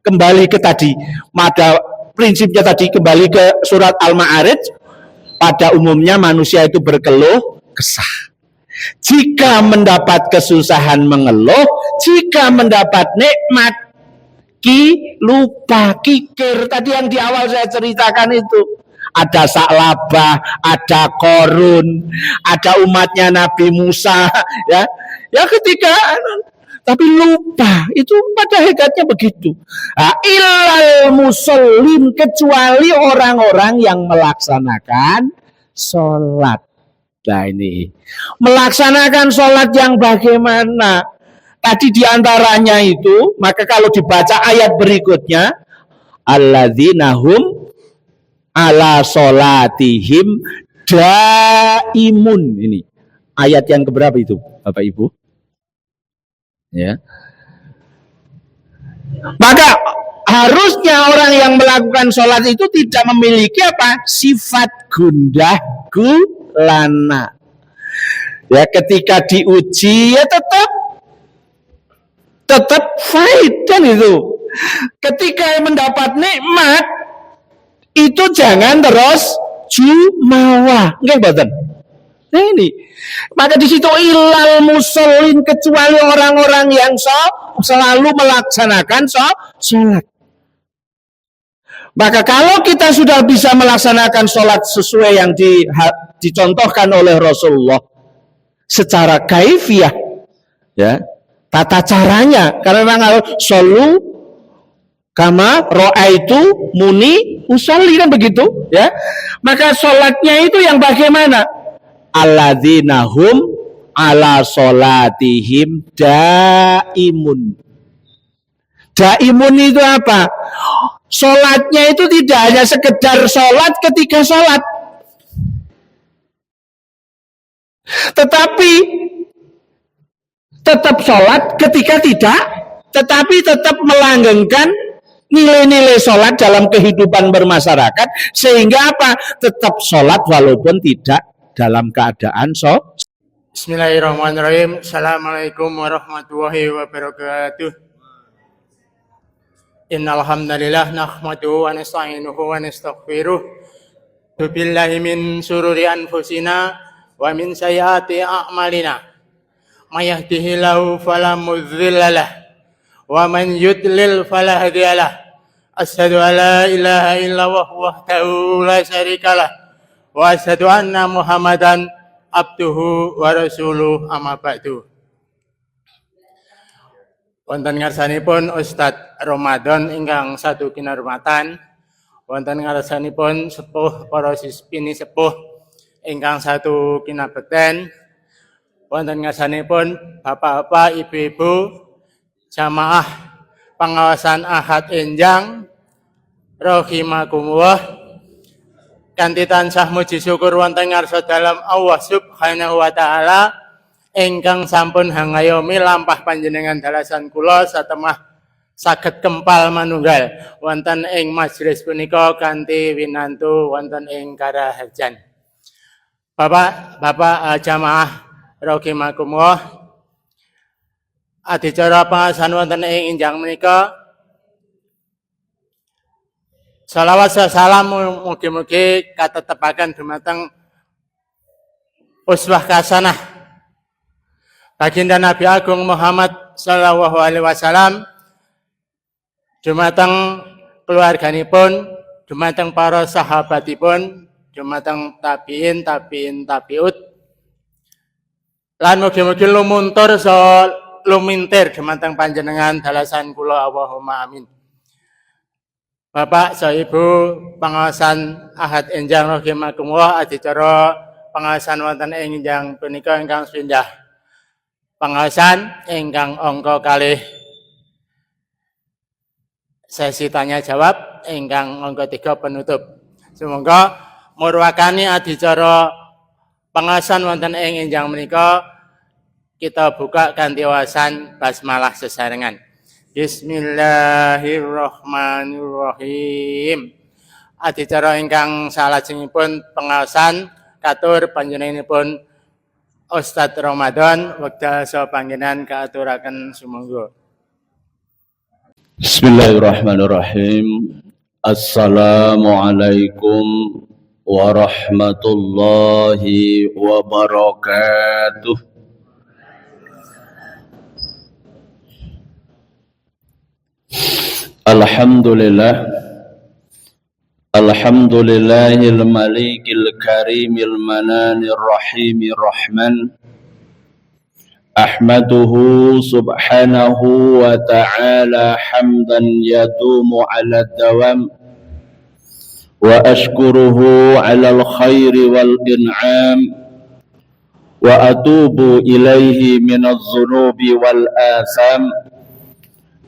kembali ke tadi, pada prinsipnya tadi, kembali ke surat Al-Ma'arij, pada umumnya manusia itu berkeluh kesah. Jika mendapat kesusahan mengeluh, jika mendapat nikmat lupa, kikir. Tadi yang di awal saya ceritakan itu. Ada Sa'labah, ada Korun, ada umatnya Nabi Musa, ya. Ya ketika tapi lupa, itu pada hakikatnya begitu. Illal musallin, kecuali orang-orang yang melaksanakan sholat. Nah ini, melaksanakan sholat yang bagaimana? Tadi diantaranya itu, maka kalau dibaca ayat berikutnya, alladzina hum ala sholatihim daimun. Ini ayat yang keberapa itu, Bapak Ibu? Ya. Maka harusnya orang yang melakukan sholat itu tidak memiliki apa? Sifat gundah gulana. Ya, ketika diuji ya tetap fight kan itu. Ketika mendapat nikmat itu jangan terus jumawa, nggih mboten. Nah ini, maka di situ ilal musallin, kecuali orang-orang yang selalu melaksanakan sholat. Maka kalau kita sudah bisa melaksanakan sholat sesuai yang dicontohkan oleh Rasulullah secara kaifiyah, ya, tata caranya, karena memang solu kama ro'aitu muni usolli, kan begitu, ya. Maka sholatnya itu yang bagaimana? Alladzina hum ala sholatihim daimun. Daimun itu apa? Sholatnya itu tidak hanya sekedar sholat ketika sholat, tetapi tetap sholat ketika tidak, tetapi tetap melanggengkan nilai-nilai sholat dalam kehidupan bermasyarakat, sehingga apa? Tetap sholat walaupun tidak dalam keadaan sholat. Bismillahirrahmanirrahim. Assalamualaikum warahmatullahi wabarakatuh. Innal hamdalillah nahmaduhu wa nasta'inuhu wa nastaghfiruh. Billahi min sururi anfusina wa min sayyiati a'malina. May yahdihillahu fala mudhillalah wa man yudlil fala hadiyalah. Asyhadu an la ilaha illallah wahdahu la syarikalah wa asyhadu anna Muhammadan abduhu wa rasuluh, amma ba'du. Wonten ngarsanipun Ustadz Ramadan ingkang satu kinurmatan, wonten ngarsanipun sepuh para sisbini sepuh ingkang satu kinabekten, wonten ngarsanipun bapak-bapak, ibu-ibu, jamaah pengawasan Ahad Enjang rahimakumullah, kanthi tansah muji syukur wonten ngarsa dalem Allah Subhanahu wa taala ingkang sampun hangayomi lampah panjenengan dalasan kula satemah saged kempal manunggal wonten ing majelis punika kanthi winantu wonten ing Karaharjan. Bapak jamaah rahimakumullah, adicara pangasan wonten ing enjang menika, salawat salam mugi-mugi katetepaken dumateng uswah hasanah baginda Nabi Agung Muhammad sallallahu alaihi wasallam, dumateng keluarganipun, dumateng para sahabatipun, dumateng tabi'ut, lan mugi-mugi lumuntur lumintir dumateng panjenengan dalasan kula, Allahumma amin. Bapak, Ibu, pengawasan Ahad Enjang rahimakumullah, adicara pengawasan wonten ing enjang punika ingkang sepindah pengawasan ingkang angka kalih, sesi tanya jawab ingkang angka 3 penutup. Semoga murwakani adicara pengawasan wonten ing enjang menika kita buka kanthi wawasan basmalah sesarengan. Bismillahirrahmanirrahim. Adicara ingkang salajengipun pengawasan katur panjenenganipun Ustadz Ramadan, wekdal sa panggenan kaaturaken sumangga. Bismillahirrahmanirrahim. Assalamualaikum warahmatullahi wabarakatuh. Alhamdulillah. Alhamdulillahil malikil karimil mananir rahimir rahman. Ahmaduhu subhanahu wa ta'ala hamdan yadumu ala dawam wa ashkuruhu ala al-khairi wal in'am wa atubu ilaihi minadh dhunubi wal atham.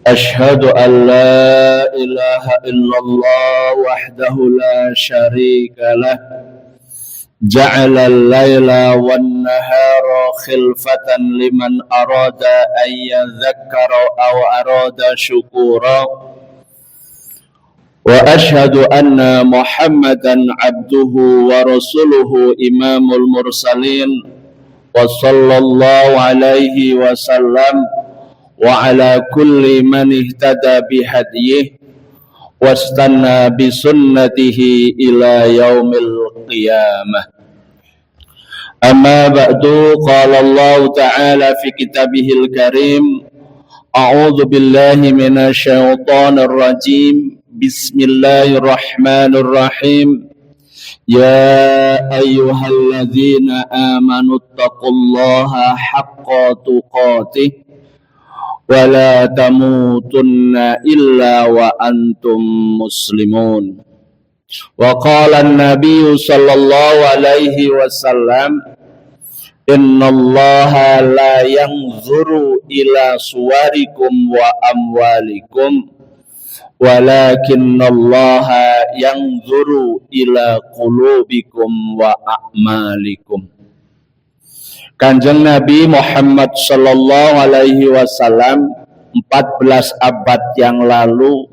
Ashhadu an la ilaha illallah wahdahu la sharika lah ja'ala al-laila wan nahara khilfatan liman arada an yadhakkara aw arada syukura wa ashhadu anna Muhammadan abduhu wa rasuluhu imamul mursalin wa sallallahu alaihi wasallam wa ala kulli man ihtada bihadyihi wastanna bisunnatihi ila yaumil qiyamah. Amma ba'du, qala Allah ta'ala fi kitabihil karim, a'udzu billahi minasy syaithanir rajim, bismillahirrahmanirrahim. Ya ayyuhalladzina amanu taqullaha haqqa tuqatih wa la tamutunna illa wa antum muslimun. Wa qala an-nabiy sallallahu alaihi wasallam, innallaha la yanzuru ila suwarikum wa amwalikum walakinnallaha yanzuru ila qulubikum wa a'malikum. Kanjeng Nabi Muhammad sallallahu alaihi wasallam 14 abad yang lalu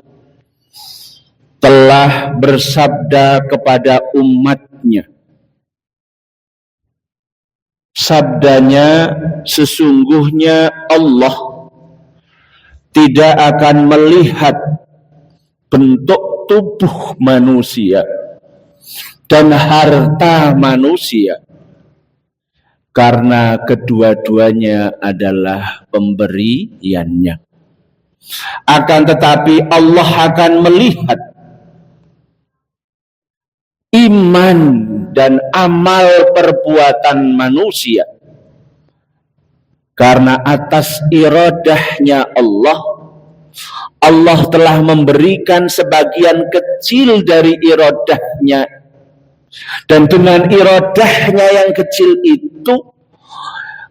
telah bersabda kepada umatnya. Sabdanya, sesungguhnya Allah tidak akan melihat bentuk tubuh manusia dan harta manusia, karena kedua-duanya adalah pemberiannya. Akan tetapi Allah akan melihat iman dan amal perbuatan manusia, karena atas iradahnya Allah telah memberikan sebagian kecil dari iradahnya, dan dengan iradahnya yang kecil itu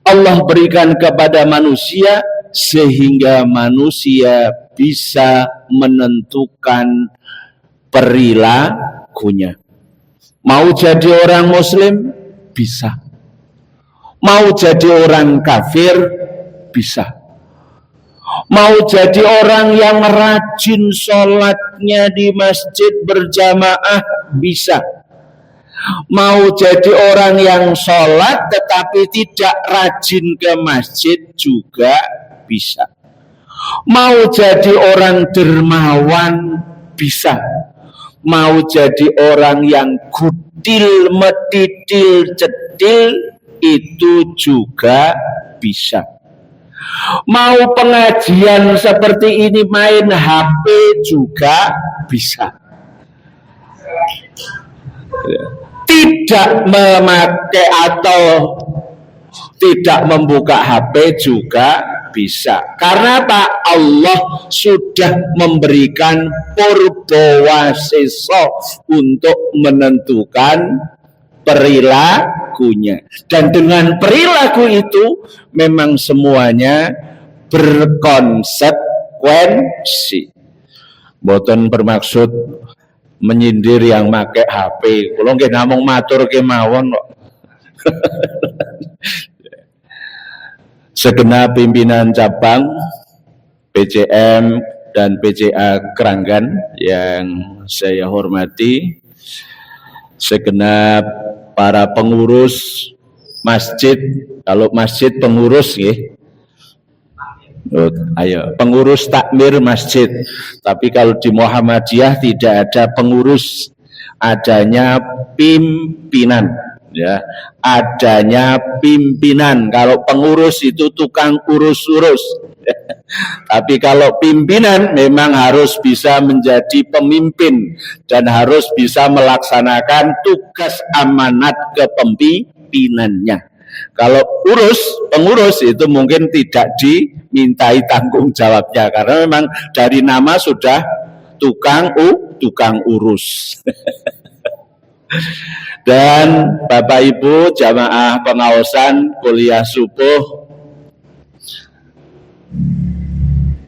Allah berikan kepada manusia sehingga manusia bisa menentukan perilakunya. Mau jadi orang muslim bisa, mau jadi orang kafir bisa, mau jadi orang yang rajin sholatnya di masjid berjamaah bisa, mau jadi orang yang sholat tetapi tidak rajin ke masjid juga bisa, mau jadi orang dermawan bisa, mau jadi orang yang kutil, metidil, cetil itu juga bisa. Mau pengajian seperti ini main HP juga bisa. Tidak memakai atau tidak membuka HP juga bisa. Karena apa? Allah sudah memberikan purbawaseso untuk menentukan perilakunya. Dan dengan perilaku itu memang semuanya berkonsekuensi. Mboten bermaksud menyindir yang make HP. Kula nggih namung matur kemawon kok. Segenap pimpinan cabang PCM dan PCA Keranggan yang saya hormati, segenap para pengurus masjid, kalau masjid pengurus ya, Ayo, pengurus takmir masjid. Tapi kalau di Muhammadiyah tidak ada pengurus, adanya pimpinan. Ya, adanya pimpinan. Kalau pengurus itu tukang urus-urus. Tapi kalau pimpinan memang harus bisa menjadi pemimpin dan harus bisa melaksanakan tugas amanat kepemimpinannya. Kalau pengurus itu mungkin tidak dimintai tanggung jawabnya karena memang dari nama sudah tukang urus. Dan Bapak Ibu jamaah pengawasan kuliah subuh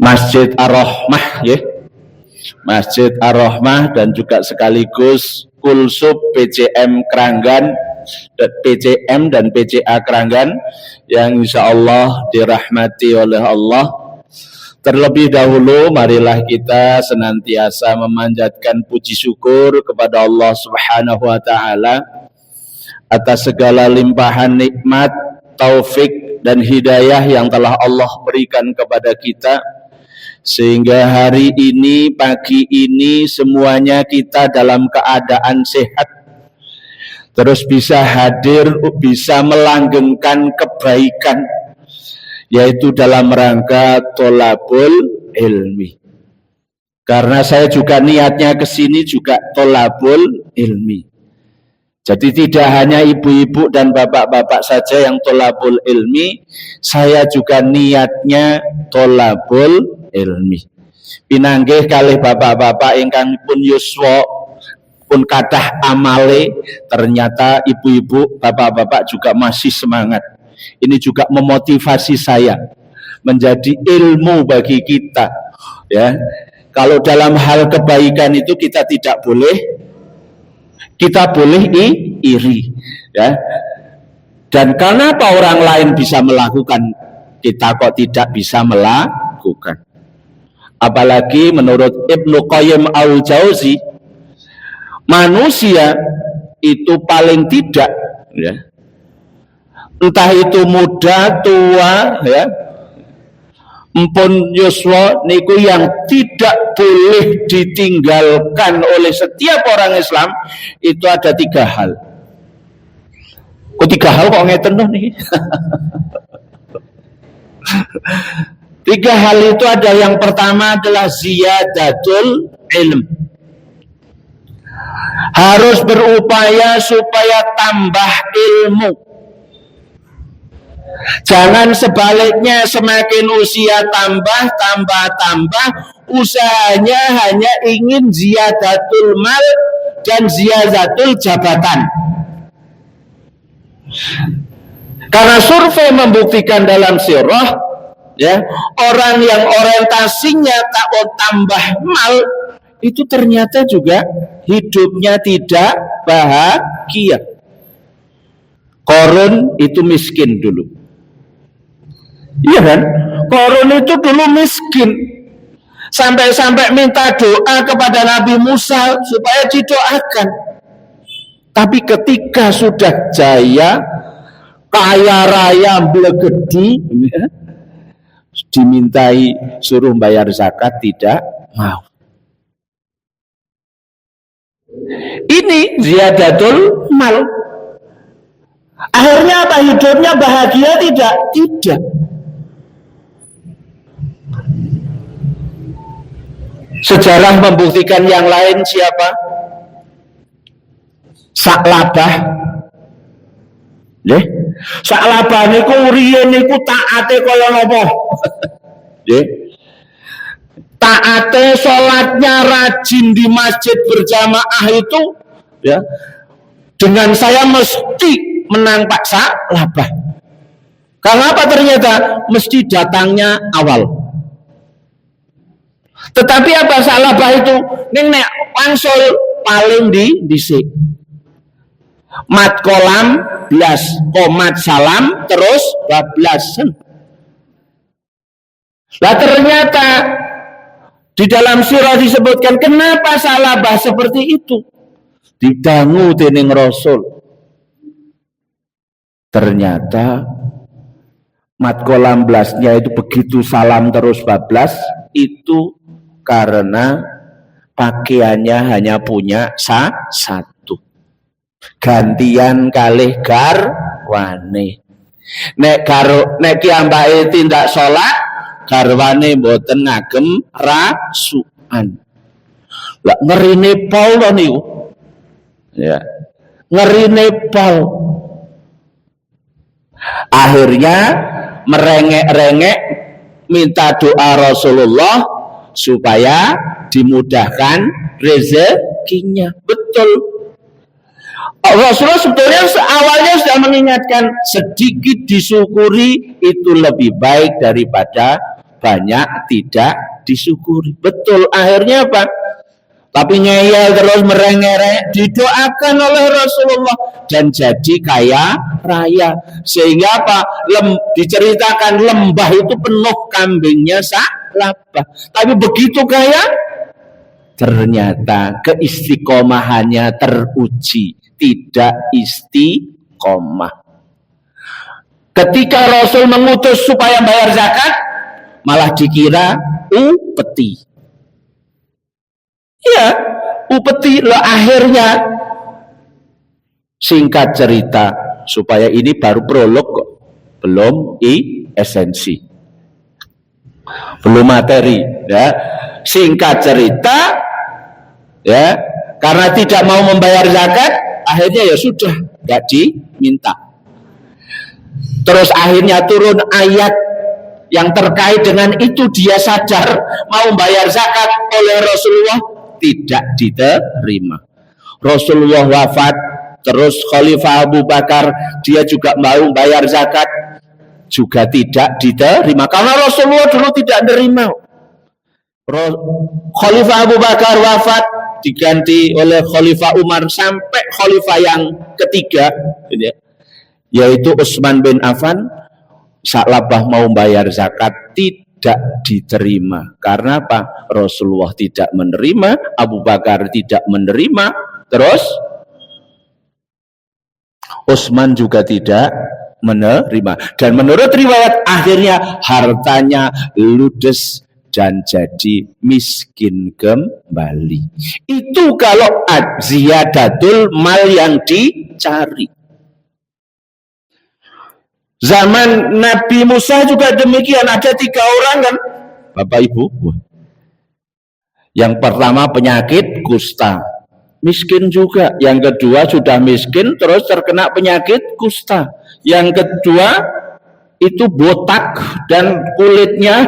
Masjid Ar-Rahmah ya. Masjid Ar-Rahmah dan juga sekaligus Kulsub PCM Kranggan, PCM dan PCA Kranggan yang insya Allah dirahmati oleh Allah. Terlebih dahulu marilah kita senantiasa memanjatkan puji syukur kepada Allah Subhanahu wa taala atas segala limpahan nikmat, taufik dan hidayah yang telah Allah berikan kepada kita sehingga hari ini, pagi ini semuanya kita dalam keadaan sehat, terus bisa hadir, bisa melanggengkan kebaikan, yaitu dalam rangka tolabul ilmi. Karena saya juga niatnya ke sini juga tolabul ilmi. Jadi tidak hanya ibu-ibu dan bapak-bapak saja yang tolabul ilmi, saya juga niatnya tolabul ilmi. Pinanggih kalih bapak-bapak ingkang pun yuswa pun kadah amale, ternyata ibu-ibu, bapak-bapak juga masih semangat. Ini juga memotivasi saya menjadi ilmu bagi kita ya. Kalau dalam hal kebaikan itu kita tidak boleh, kita boleh iri ya. Dan kenapa orang lain bisa melakukan, kita kok tidak bisa melakukan? Apalagi menurut Ibnu Qayyim al-Jauzi, manusia itu paling tidak ya, entah itu muda, tua ya, empun yuswa niku yang tidak boleh ditinggalkan oleh setiap orang Islam itu ada 3 hal. Kok 3 hal kok ngeten nih? 3 hal itu ada, yang pertama adalah ziyadatul ilm. Harus berupaya supaya tambah ilmu. Jangan sebaliknya, semakin usia tambah, usahanya hanya ingin ziyadatul mal dan ziyadatul jabatan. Karena survei membuktikan dalam sirah ya, orang yang orientasinya tambah mal itu ternyata juga hidupnya tidak bahagia. Korun itu miskin dulu. Iya kan? Korun itu dulu miskin. Sampai-sampai minta doa kepada Nabi Musa supaya didoakan. Tapi ketika sudah jaya, kaya raya, blegedi, ya, dimintai suruh bayar zakat, tidak mau. Ini ziyadatul mal. Akhirnya apa? Hidupnya bahagia tidak? Tidak. Sejarah membuktikan yang lain siapa? Sa'labah. Nggih. Sa'labah niku riyen niku taate kaya napa? Nggih. Taate, salatnya rajin di masjid berjamaah itu ya. Dengan saya mesti menang Pak Sa'labah. Karena apa? Ternyata mesti datangnya awal. Tetapi apa Sa'labah itu? Nek wangsul paling dhisik. Mat kolam blas, komat salam terus bablasan. Lah ternyata di dalam sirah disebutkan kenapa Sa'labah seperti itu? Didangu dening Rasul. Ternyata matkul 16-nya itu begitu salam terus bablas, itu karena pakaiannya hanya punya satu. Gantian kalih garwane. Nek kiambake tindak salat, garwane mboten ngagem rasukan. Lah ngerine pol to niku. Ya. Ngerine pol. Akhirnya merengek-rengek minta doa Rasulullah supaya dimudahkan rezekinya. Betul. Rasulullah sebetulnya awalnya sudah mengingatkan sedikit disyukuri itu lebih baik daripada banyak tidak disyukuri. Betul. Akhirnya apa? Tapi ngeyel terus merengek-rengek didoakan oleh Rasulullah dan jadi kaya raya. Sehingga apa? Diceritakan lembah itu penuh kambingnya salabah. Tapi begitu kaya, ternyata keistiqomahannya teruji, tidak istiqomah. Ketika Rasul mengutus supaya bayar zakat, malah dikira upeti. Ya, upeti lah. Akhirnya singkat cerita, supaya ini baru prolog kok, belum esensi, belum materi ya. Singkat cerita ya, karena tidak mau membayar zakat, akhirnya ya sudah gak diminta. Terus akhirnya turun ayat yang terkait dengan itu, dia sadar mau bayar zakat oleh Rasulullah tidak diterima. Rasulullah wafat, terus Khalifah Abu Bakar dia juga mau bayar zakat, juga tidak diterima karena Rasulullah dulu tidak menerima. Khalifah Abu Bakar wafat, diganti oleh Khalifah Umar sampai Khalifah yang ketiga, yaitu Utsman bin Affan. Salabah mau bayar zakat tidak diterima. Karena apa? Rasulullah tidak menerima, Abu Bakar tidak menerima, terus Utsman juga tidak menerima. Dan menurut riwayat akhirnya hartanya ludes dan jadi miskin kembali. Itu kalau ziyadatul mal yang dicari. Zaman Nabi Musa juga demikian, ada 3 orang kan, Bapak Ibu. Yang pertama penyakit kusta, miskin juga. Yang kedua sudah miskin terus terkena penyakit kusta. Yang kedua itu botak dan kulitnya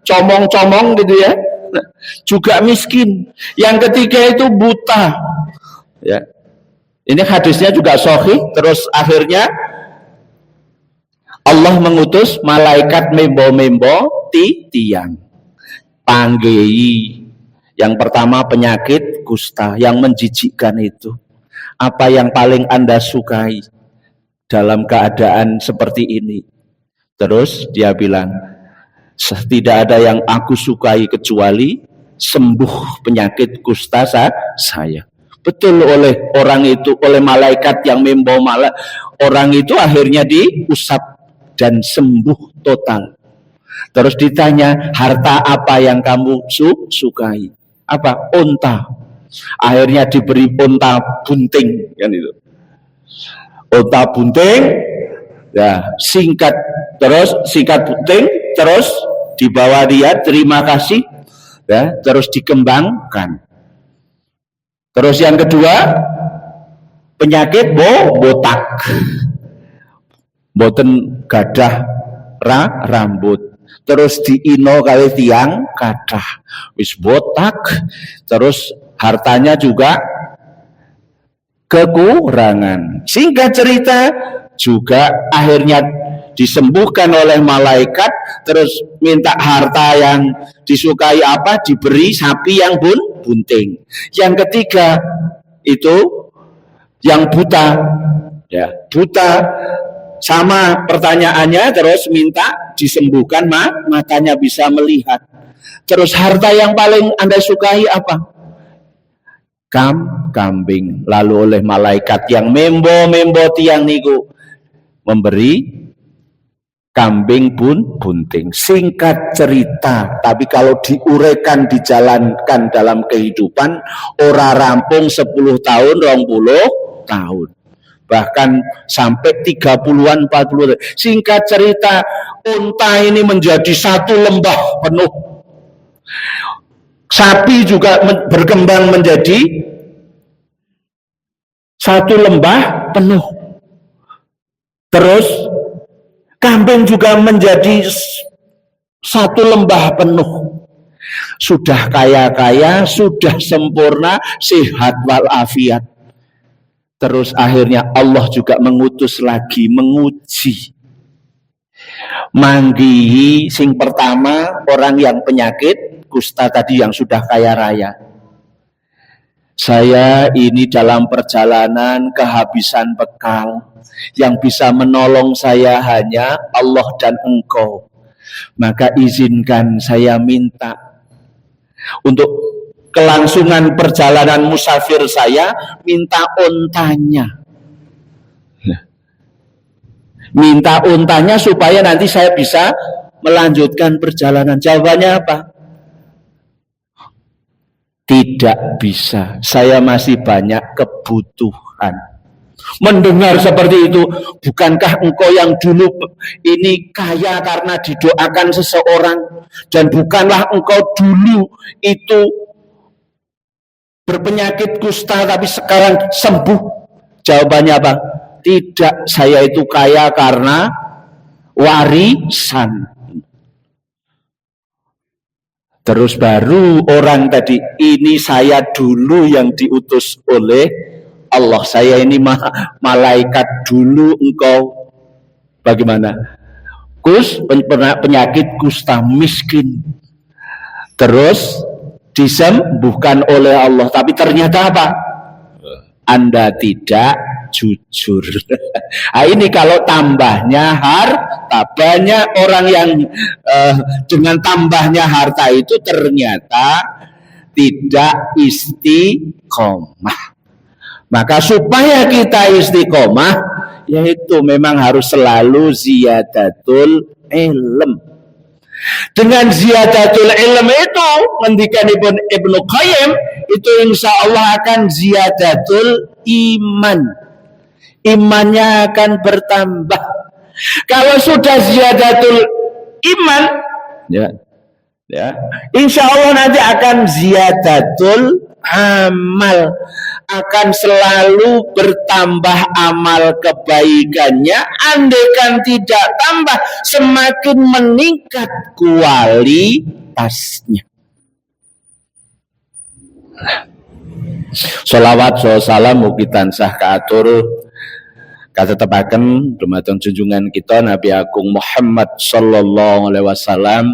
comong-comong gitu ya, juga miskin. Yang ketiga itu buta. Ya. Ini hadisnya juga sahih. Terus akhirnya Allah mengutus malaikat membo-membo tiang panggei. Yang pertama penyakit kusta yang menjijikkan itu. Apa yang paling Anda sukai dalam keadaan seperti ini? Terus dia bilang, tidak ada yang aku sukai kecuali sembuh penyakit kusta saya. Betul, oleh orang itu, oleh malaikat yang membawa orang itu akhirnya diusap dan sembuh total. Terus ditanya, harta apa yang kamu sukai? Apa? Unta. Akhirnya diberi unta bunting, kan itu. Unta bunting, ya singkat bunting, terus dibawa dia, terima kasih, ya, terus dikembangkan. Terus yang kedua penyakit botak. Boten gadah rambut, terus diino kali tiang kadah wis botak, terus hartanya juga kekurangan. Singkat cerita juga akhirnya disembuhkan oleh malaikat, terus minta harta yang disukai apa, diberi sapi yang bunting. Yang ketiga itu yang buta, ya buta. Sama pertanyaannya, terus minta disembuhkan matanya bisa melihat. Terus harta yang paling Anda sukai apa? Kambing. Lalu oleh malaikat yang membo tiang niku memberi kambing bunting. Singkat cerita, tapi kalau diuraikan, dijalankan dalam kehidupan, ora rampung 10 tahun, 20 tahun. Bahkan sampai 30-an, 40. Singkat cerita, unta ini menjadi satu lembah penuh. Sapi juga berkembang menjadi satu lembah penuh. Terus kambing juga menjadi satu lembah penuh. Sudah kaya-kaya, sudah sempurna, sehat walafiat. Terus akhirnya Allah juga mengutus lagi, menguji. Manggihi sing pertama orang yang penyakit kusta tadi yang sudah kaya raya. Saya ini dalam perjalanan kehabisan bekal. Yang bisa menolong saya hanya Allah dan Engkau. Maka izinkan saya minta untuk kelangsungan perjalanan musafir saya, minta untanya. Minta untanya supaya nanti saya bisa melanjutkan perjalanan. Jawabannya apa? Tidak bisa. Saya masih banyak kebutuhan. Mendengar seperti itu, bukankah engkau yang dulu ini kaya karena didoakan seseorang, dan bukanlah engkau dulu itu berpenyakit kusta tapi sekarang sembuh? Jawabannya apa? Tidak, saya itu kaya karena warisan. Terus baru orang tadi, ini saya dulu yang diutus oleh Allah, saya ini malaikat dulu, engkau bagaimana? Penyakit kusta, miskin. Terus disembuhkan oleh Allah, tapi ternyata apa? Anda tidak jujur. Nah, ini kalau tambahnya harta, banyak orang yang dengan tambahnya harta itu ternyata tidak istiqomah. Maka supaya kita istiqomah, yaitu memang harus selalu ziyadatul ilm. Dengan ziyadatul ilm itu, ngendikanipun Ibnu Qayyim, itu insya Allah akan ziyadatul iman. Imannya akan bertambah. Kalau sudah ziyadatul iman, insya Allah nanti akan ziyadatul amal, akan selalu bertambah amal kebaikannya. Andaikan tidak tambah, semakin meningkat kualitasnya. Sholawat salam mugi tansah kaatur katetepaken dumateng junjungan kita Nabi Agung Muhammad sallallahu alaihi wasallam,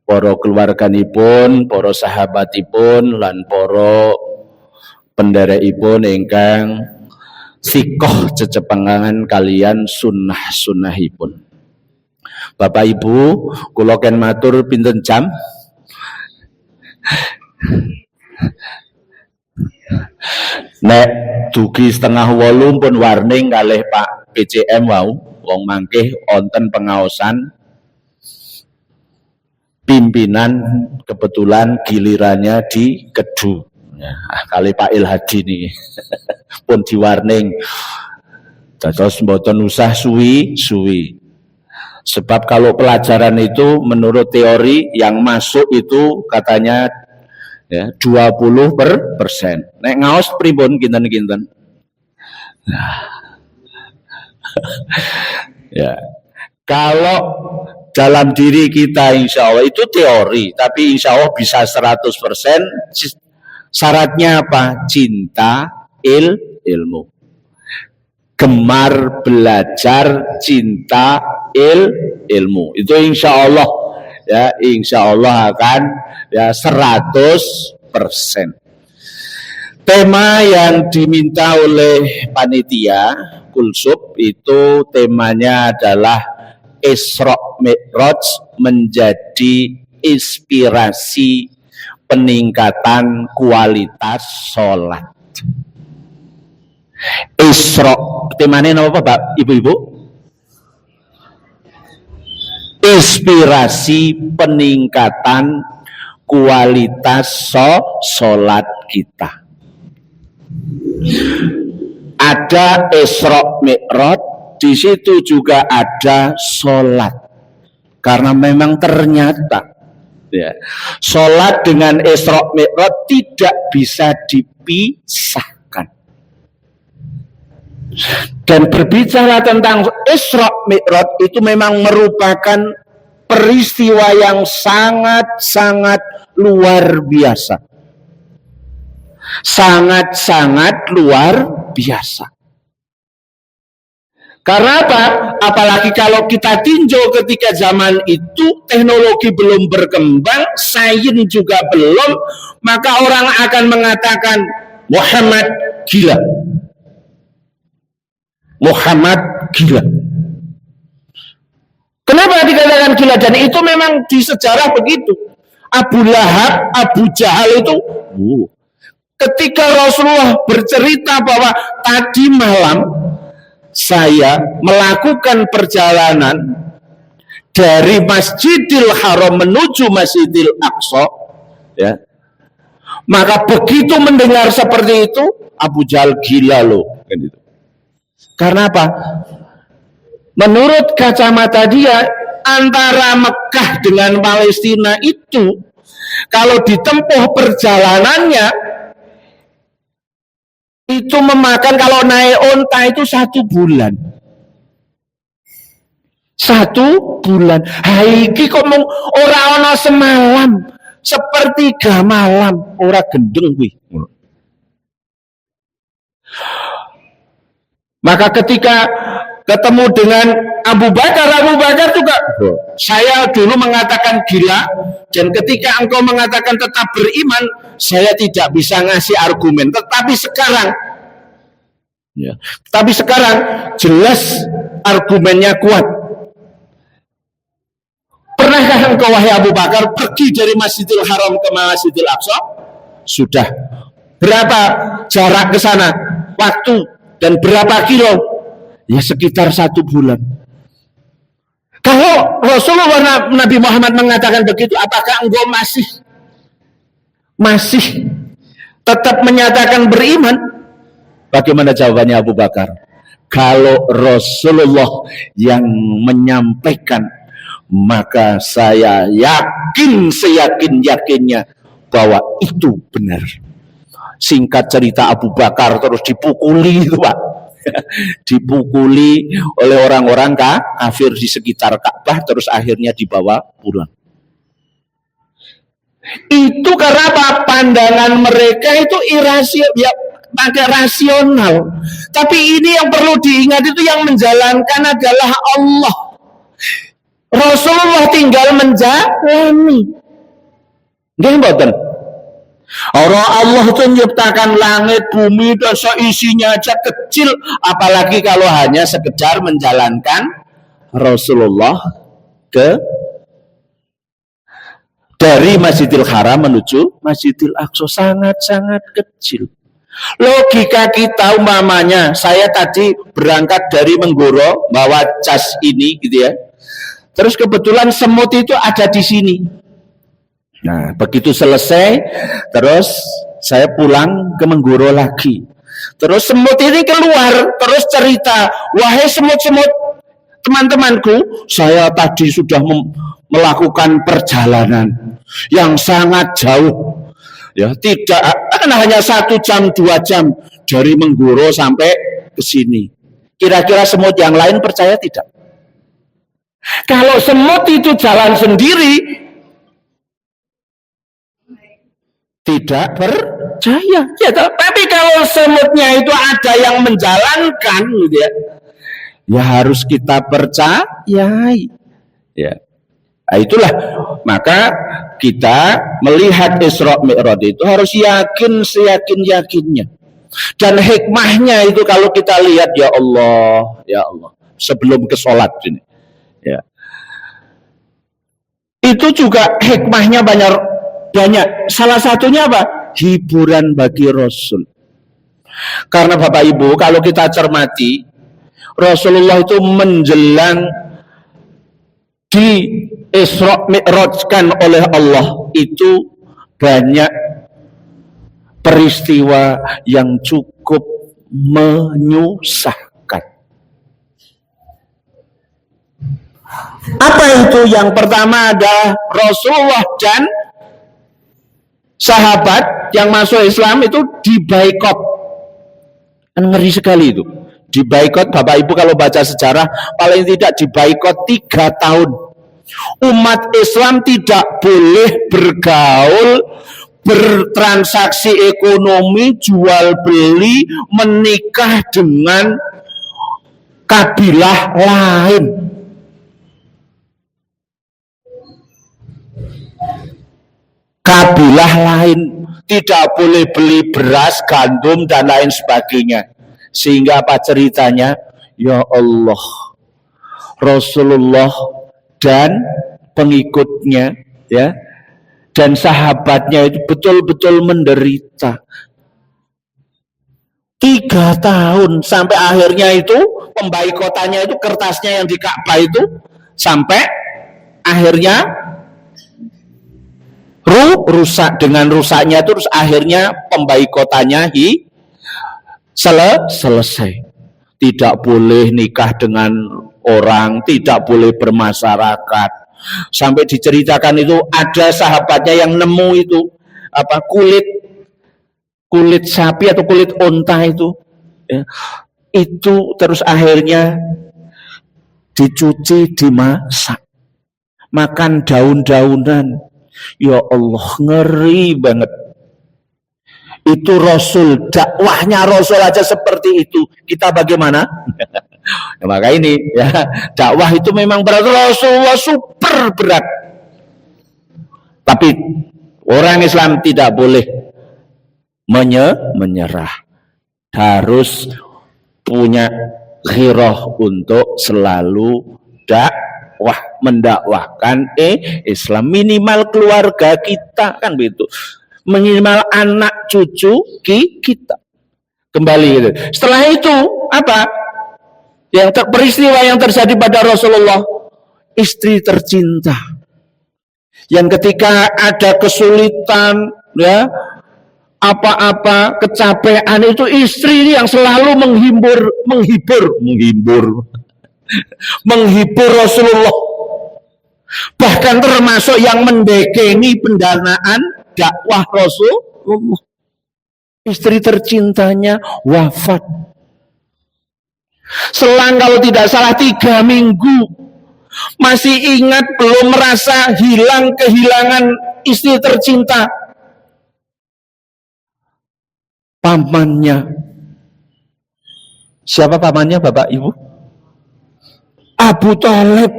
para keluarganipun, para sahabatipun, lan para penderekipun ingkang sikoh cecepengan kalian sunnah-sunnahipun. Bapak Ibu, kula ken matur pinten jam? Nek dugi 7:30 pun warning kalih Pak PCM wau, wong mangkih wonten pengaosan pimpinan, kebetulan gilirannya di Kedu. Ya, kali Pak Ilhadi nih pun di warning. Terus mboten usah suwi-suwi. Sebab kalau pelajaran itu menurut teori yang masuk itu katanya ya 20%. Nek ngaos pripun kinten-kinten. Nah. Ya. Kalau dalam diri kita insya Allah itu teori, tapi insya Allah bisa 100%. Syaratnya apa? Cinta ilmu. Gemar belajar, cinta ilmu. Itu insya Allah ya, insya Allah akan ya 100%. Tema yang diminta oleh panitia Kulsub itu temanya adalah Isra Mi'raj menjadi inspirasi peningkatan kualitas sholat. Isra, temanya apa Pak, Ibu-ibu? inspirasi peningkatan kualitas sholat kita. Ada Isra Mi'raj, di situ juga ada sholat. Karena memang ternyata ya, sholat dengan Isra Mi'raj tidak bisa dipisahkan. Dan berbicara tentang Isra Mi'raj itu memang merupakan peristiwa yang sangat-sangat luar biasa. Sangat-sangat luar biasa. Karena apa? Apalagi kalau kita tinjau ketika zaman itu teknologi belum berkembang, sains juga belum, maka orang akan mengatakan Muhammad gila. Muhammad gila. Kenapa dikatakan gila? Dan itu memang di sejarah begitu. Abu Lahab, Abu Jahal itu ketika Rasulullah bercerita bahwa tadi malam saya melakukan perjalanan dari Masjidil Haram menuju Masjidil Aqsa, ya, maka begitu mendengar seperti itu, Abu Jahal gila loh. Karena apa? Menurut kacamata dia, antara Mekah dengan Palestina itu, kalau ditempuh perjalanannya, itu memakan, kalau naik onta itu 1 bulan. 1 bulan. Haiki kok mau ora ana semalam, sepertiga malam, ora gendeng kuwi. Maka ketika ketemu dengan Abu Bakar juga, saya dulu mengatakan gila, dan ketika engkau mengatakan tetap beriman, saya tidak bisa ngasih argumen. Tetapi sekarang jelas argumennya kuat. Pernahkah engkau wahai Abu Bakar pergi dari Masjidil Haram ke Masjidil Aqsa? Sudah. Berapa jarak ke sana? Waktu dan berapa kilo? Ya sekitar 1 bulan. Kalau Rasulullah Nabi Muhammad mengatakan begitu, apakah engkau masih tetap menyatakan beriman? Bagaimana jawabannya Abu Bakar? Kalau Rasulullah yang menyampaikan, maka saya yakin seyakin-yakinnya bahwa itu benar. Singkat cerita, Abu Bakar terus dipukuli itu Pak. Dipukuli oleh orang-orang kafir di sekitar Ka'bah, terus akhirnya dibawa pulang. Itu karena apa? Pandangan mereka itu irasional, ya, pakai rasional. Tapi ini yang perlu diingat, itu yang menjalankan adalah Allah. Rasulullah tinggal menjalani. Nggih mboten? Allah itu menciptakan langit, bumi, dan seisinya aja kecil, apalagi kalau hanya sekedar menjalankan Rasulullah dari Masjidil Haram menuju Masjidil Aqsa, sangat-sangat kecil. Logika kita umpamanya, saya tadi berangkat dari Menggoro bawa cas ini gitu ya, terus kebetulan semut itu ada di sini. Nah, begitu selesai, terus saya pulang ke Menggoro lagi. Terus semut ini keluar, terus cerita, wahai semut-semut teman-temanku, saya tadi sudah melakukan perjalanan yang sangat jauh. Ya, tidak hanya 1 jam, 2 jam dari Menggoro sampai ke sini. Kira-kira semut yang lain percaya tidak? Kalau semut itu jalan sendiri, tidak percaya. Ya, tapi kalau semutnya itu ada yang menjalankan, gitu ya, ya harus kita percayai. Ya, nah, itulah. Maka kita melihat Isra Mi'raj itu harus yakin seyakin-yakinnya. Dan hikmahnya itu kalau kita lihat, ya Allah, sebelum ke sholat ini, ya, itu juga hikmahnya banyak. Salah satunya apa? Hiburan bagi Rasul. Karena Bapak Ibu, kalau kita cermati, Rasulullah itu menjelang di Isra Mi'rajkan oleh Allah itu banyak peristiwa yang cukup menyusahkan. Apa itu? Yang pertama adalah Rasulullah dan sahabat yang masuk Islam itu dibaikot. Ngeri sekali itu. Dibaikot, Bapak Ibu kalau baca sejarah, paling tidak dibaikot 3 tahun. Umat Islam tidak boleh bergaul, bertransaksi ekonomi, jual beli, menikah dengan kabilah lain. Kabilah lain tidak boleh beli beras, gandum dan lain sebagainya. Sehingga apa ceritanya? Ya Allah, Rasulullah dan pengikutnya, ya, dan sahabatnya itu betul-betul menderita 3 tahun sampai akhirnya itu pembaikotannya itu kertasnya yang di Ka'bah itu sampai akhirnya rusak. Dengan rusaknya terus akhirnya pembaikotannya selesai. Tidak boleh nikah dengan orang, tidak boleh bermasyarakat. Sampai diceritakan itu ada sahabatnya yang nemu itu apa kulit sapi atau kulit unta itu, ya, itu terus akhirnya dicuci, dimasak, makan daun-daunan. Ya Allah, ngeri banget. Itu Rasul, dakwahnya Rasul aja seperti itu. Kita bagaimana? Nah, maka ini ya, dakwah itu memang berat. Rasulullah super berat. Tapi orang Islam tidak boleh menyerah. Harus punya ghirah untuk selalu mendakwahkan Islam. Minimal keluarga kita kan begitu. Minimal anak cucu kita. Kembali gitu. Setelah itu apa? Peristiwa yang terjadi pada Rasulullah, istri tercinta. Yang ketika ada kesulitan, ya, apa-apa, kecapean, itu istri yang selalu menghibur Rasulullah. Bahkan termasuk yang mendekengi pendanaan dakwah Rasulullah. Istri tercintanya wafat. Selang kalau tidak salah 3 minggu. Masih ingat, belum merasa hilang kehilangan istri tercinta. Pamannya. Siapa pamannya, Bapak Ibu? Abu Thalib.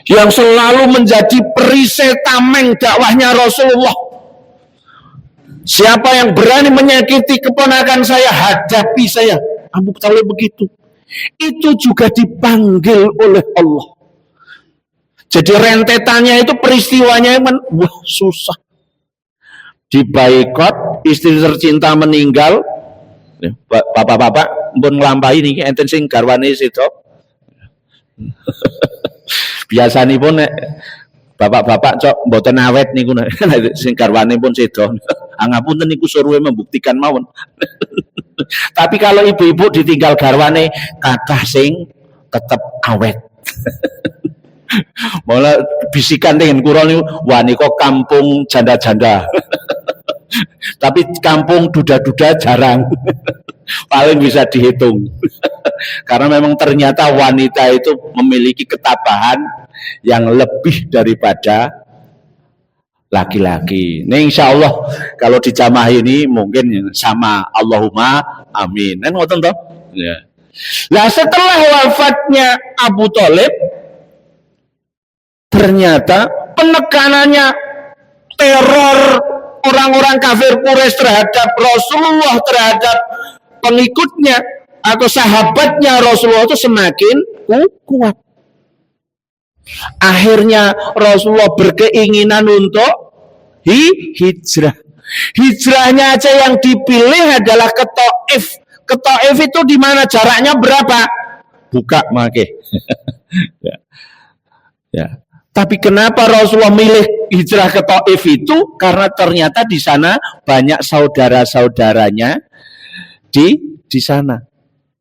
Yang selalu menjadi perisai tameng dakwahnya Rasulullah. Siapa yang berani menyakiti keponakan saya, hadapi saya. Abu Thalib begitu. Itu juga dipanggil oleh Allah. Jadi rentetannya itu peristiwanya wah susah. Dibaikot, istri tercinta meninggal. Bapak-bapak pun nglampahi niki enten sing garwane sida. Biasane pun bapak-bapak cok mboten awet niku sing garwane pun sida. Angapunten niku suruhe membuktikan mawon. Tapi kalau ibu-ibu ditinggal garwane kathah sing tetep awet. Malah bisikan dengan kula niku, wah niku kampung janda-janda. Tapi kampung duda-duda jarang. Paling bisa dihitung. Karena memang ternyata wanita itu memiliki ketabahan yang lebih daripada laki-laki. Ini insya Allah kalau di jamaah ini mungkin sama, Allahumma amin. Kan ngoten toh? Ya. Nah, setelah wafatnya Abu Thalib, ternyata penekanannya, teror orang-orang kafir Quraisy terhadap Rasulullah, terhadap pengikutnya atau sahabatnya Rasulullah itu semakin kuat. Akhirnya Rasulullah berkeinginan untuk hijrah. Hijrahnya aja yang dipilih adalah ke Thaif. Ke Thaif itu di mana, jaraknya berapa? Buka make. Ya. Tapi kenapa Rasulullah milih hijrah ke Taif itu? Karena ternyata di sana banyak saudara-saudaranya di sana.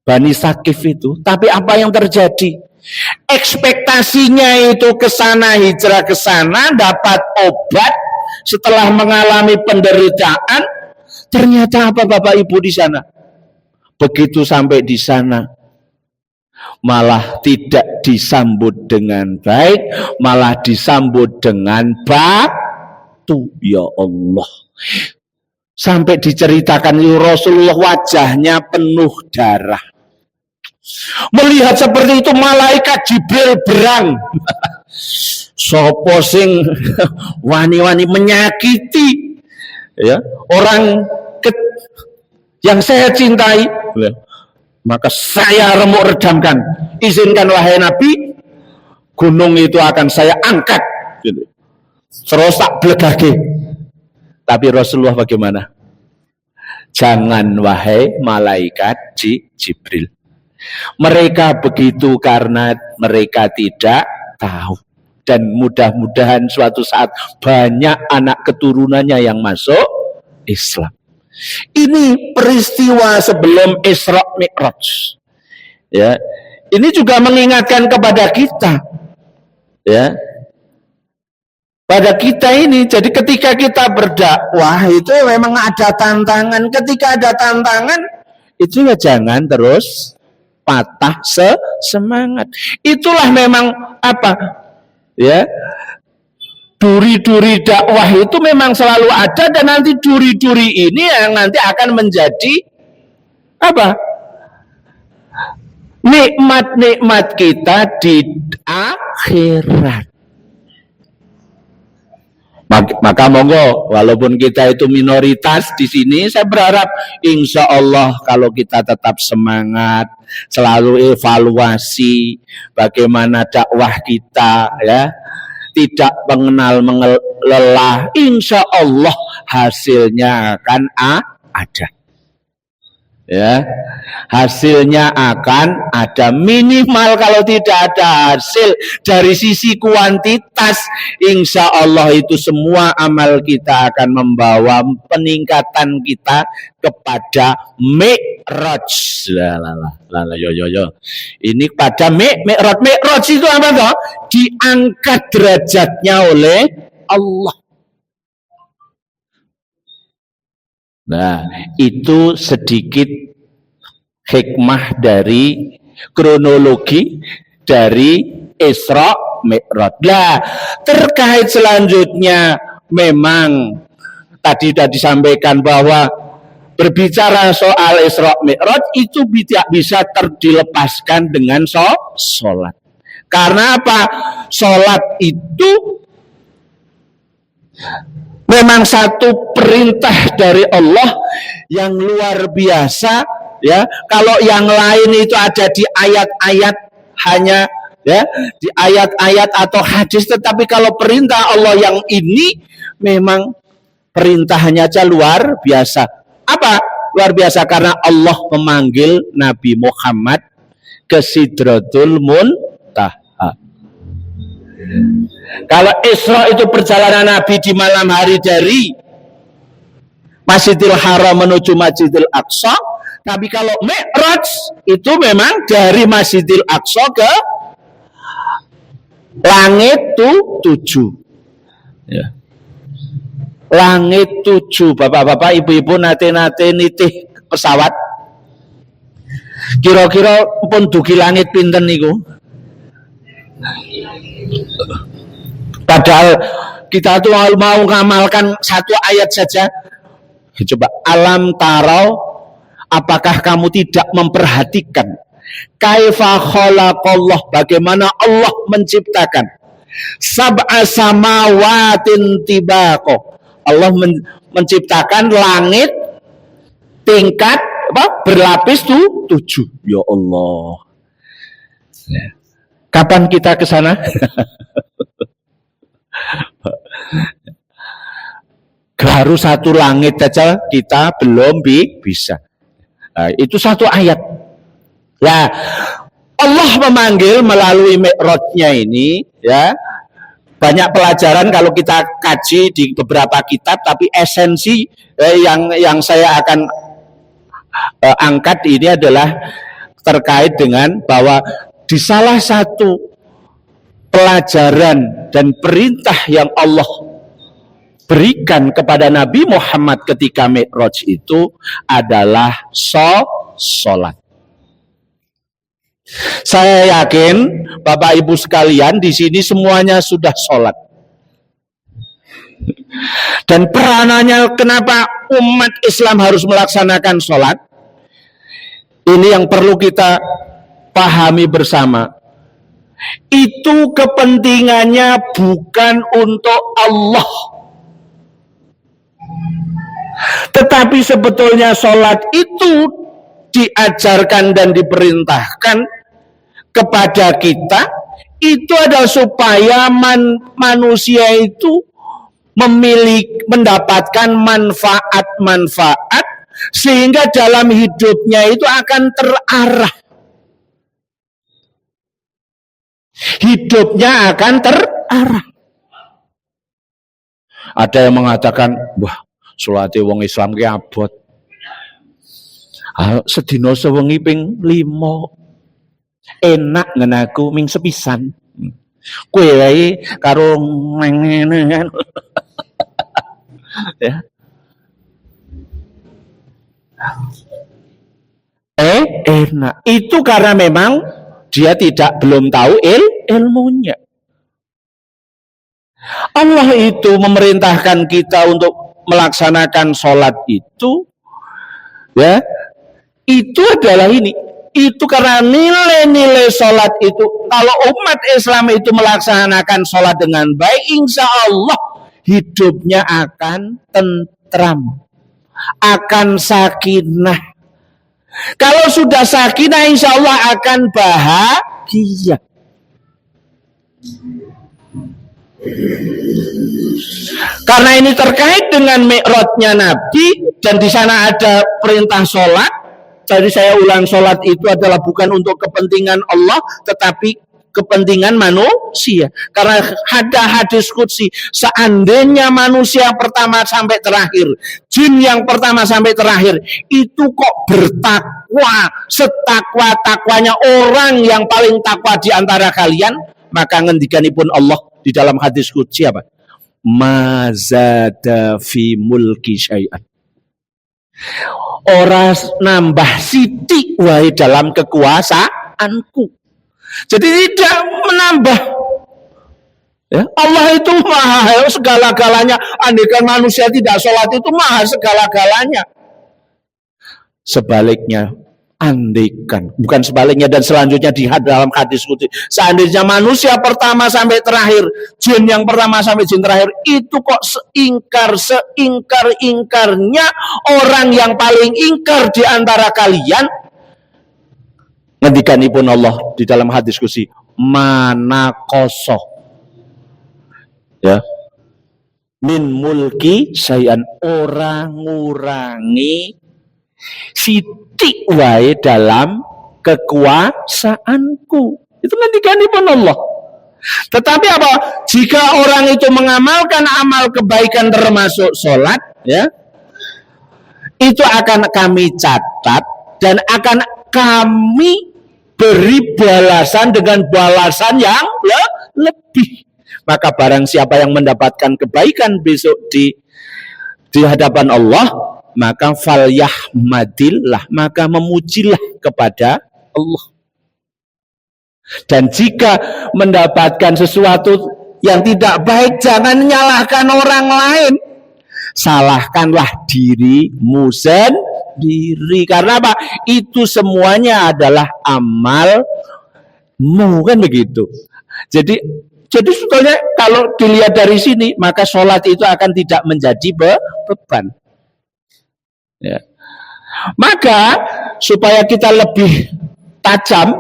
Bani Sakif itu. Tapi apa yang terjadi? Ekspektasinya itu ke sana, hijrah ke sana, dapat obat setelah mengalami penderitaan. Ternyata apa Bapak Ibu di sana? Begitu sampai di sana, malah tidak disambut dengan baik, malah disambut dengan batu. Ya Allah. Sampai diceritakan Rasulullah wajahnya penuh darah. Melihat seperti itu malaikat Jibril berang. Sopo sing wani-wani menyakiti ya orang yang saya cintai, maka saya remuk redamkan. Izinkan wahai Nabi, gunung itu akan saya angkat. Terus tak blegage. Tapi Rasulullah bagaimana? Jangan wahai malaikat Jibril. Mereka begitu karena mereka tidak tahu. Dan mudah-mudahan suatu saat banyak anak keturunannya yang masuk Islam. Ini peristiwa sebelum Isra Mi'raj. Ya. Ini juga mengingatkan kepada kita. Ya. Pada kita ini, jadi ketika kita berdakwah itu memang ada tantangan. Ketika ada tantangan, itu ya jangan terus patah semangat. Itulah memang apa? Ya. Duri-duri dakwah itu memang selalu ada, dan nanti duri-duri ini yang nanti akan menjadi apa? Nikmat-nikmat kita di akhirat. Maka monggo, walaupun kita itu minoritas di sini, saya berharap insya Allah kalau kita tetap semangat, selalu evaluasi bagaimana dakwah kita, ya, tidak mengenal lelah, insya Allah hasilnya akan ada. Ya, hasilnya akan ada. Minimal kalau tidak ada hasil dari sisi kuantitas, insya Allah itu semua amal kita akan membawa peningkatan kita kepada Mi'raj. Yo. Ini pada Mi'raj itu apa toh? Diangkat derajatnya oleh Allah. Nah, itu sedikit hikmah dari kronologi dari Isra Mi'raj. Nah, terkait selanjutnya memang tadi sudah disampaikan bahwa berbicara soal Isra Mi'raj itu tidak bisa dilepaskan dengan sholat. Karena apa? Sholat itu memang satu perintah dari Allah yang luar biasa, ya. Kalau yang lain itu ada di ayat-ayat hanya, ya, di ayat-ayat atau hadis, tetapi kalau perintah Allah yang ini memang perintahnya aja luar biasa. Apa luar biasa? Karena Allah memanggil Nabi Muhammad ke Sidratul Muntaha. Kalau Isra itu perjalanan Nabi di malam hari dari Masjidil Haram menuju Masjidil Aqsa, tapi kalau Mi'raj itu memang dari Masjidil Aqsa ke langit 7. Ya. Langit 7, bapak-bapak, ibu-ibu, nate nitih pesawat. Kira-kira pun dugi langit pinten niku? Padahal kita tuh mau ngamalkan satu ayat saja. Coba, alam tarau, apakah kamu tidak memperhatikan kaifa khalaqallah, bagaimana Allah menciptakan sab'a samawatin tibaqo. Allah menciptakan langit tingkat berlapis 7. Ya Allah. Kapan kita ke sana? Baru satu langit saja kita belum bisa. Nah, itu satu ayat. Nah, Allah memanggil melalui Mi'rajnya ini, ya. Banyak pelajaran kalau kita kaji di beberapa kitab, tapi esensi yang saya akan angkat ini adalah terkait dengan bahwa di salah satu pelajaran dan perintah yang Allah berikan kepada Nabi Muhammad ketika Mi'raj itu adalah sholat. Saya yakin Bapak Ibu sekalian di sini semuanya sudah sholat. Dan peranannya kenapa umat Islam harus melaksanakan sholat, ini yang perlu kita pahami bersama. Itu kepentingannya bukan untuk Allah, tetapi sebetulnya sholat itu diajarkan dan diperintahkan kepada kita itu adalah supaya manusia itu mendapatkan manfaat-manfaat sehingga dalam hidupnya itu akan terarah. Hidupnya akan terarah. Ada yang mengatakan, wah, sholat wong Islam ki abot. Sedina sewengi ping 5. Enak ngenaku ming sepisan. Kowe wae karo ngene kan. Ya. Enak. Itu karena memang dia belum tahu ilmunya. Allah itu memerintahkan kita untuk melaksanakan sholat itu, ya, itu adalah ini. Itu karena nilai-nilai sholat itu, kalau umat Islam itu melaksanakan sholat dengan baik, insya Allah hidupnya akan tentram, akan sakinah. Kalau sudah sakinah, insya Allah akan bahagia. Karena ini terkait dengan Mi'rajnya Nabi, dan di sana ada perintah sholat. Jadi saya ulang, sholat itu adalah bukan untuk kepentingan Allah, tetapi kepentingan manusia. Karena ada hadis qudsi, seandainya manusia pertama sampai terakhir, jin yang pertama sampai terakhir, itu kok bertakwa, setakwa-takwanya orang yang paling takwa di antara kalian, maka ngendikanipun Allah di dalam hadis qudsi apa? Mazada fi mulki syai'an. Ora nambah sithik wae dalam kekuasaanku. Jadi tidak menambah. Ya, Allah itu maha segala-galanya. Andaikan manusia tidak sholat itu maha segala-galanya. Sebaliknya, andaikan, bukan sebaliknya, dan selanjutnya di dalam hadis qudsi, seandainya manusia pertama sampai terakhir, jin yang pertama sampai jin terakhir, itu kok seingkar-ingkarnya orang yang paling ingkar di antara kalian, ngendikanipun Allah di dalam hadis qudsi, mana kosoh, ya, min mulki syai'an, orang ngurangi sithik wae dalam kekuasaanku. Itu ngendikanipun Allah. Tetapi apa? Jika orang itu mengamalkan amal kebaikan termasuk sholat, ya, itu akan kami catat dan akan kami beri balasan dengan balasan yang lebih. Maka barang siapa yang mendapatkan kebaikan besok di hadapan Allah, maka falyahmadillah, maka memujilah kepada Allah. Dan jika mendapatkan sesuatu yang tidak baik, jangan menyalahkan orang lain, salahkanlah dirimu sendiri. Karena apa? Itu semuanya adalah amalmu, kan begitu. Jadi sebetulnya kalau dilihat dari sini, maka sholat itu akan tidak menjadi beban. Ya. Maka supaya kita lebih tajam,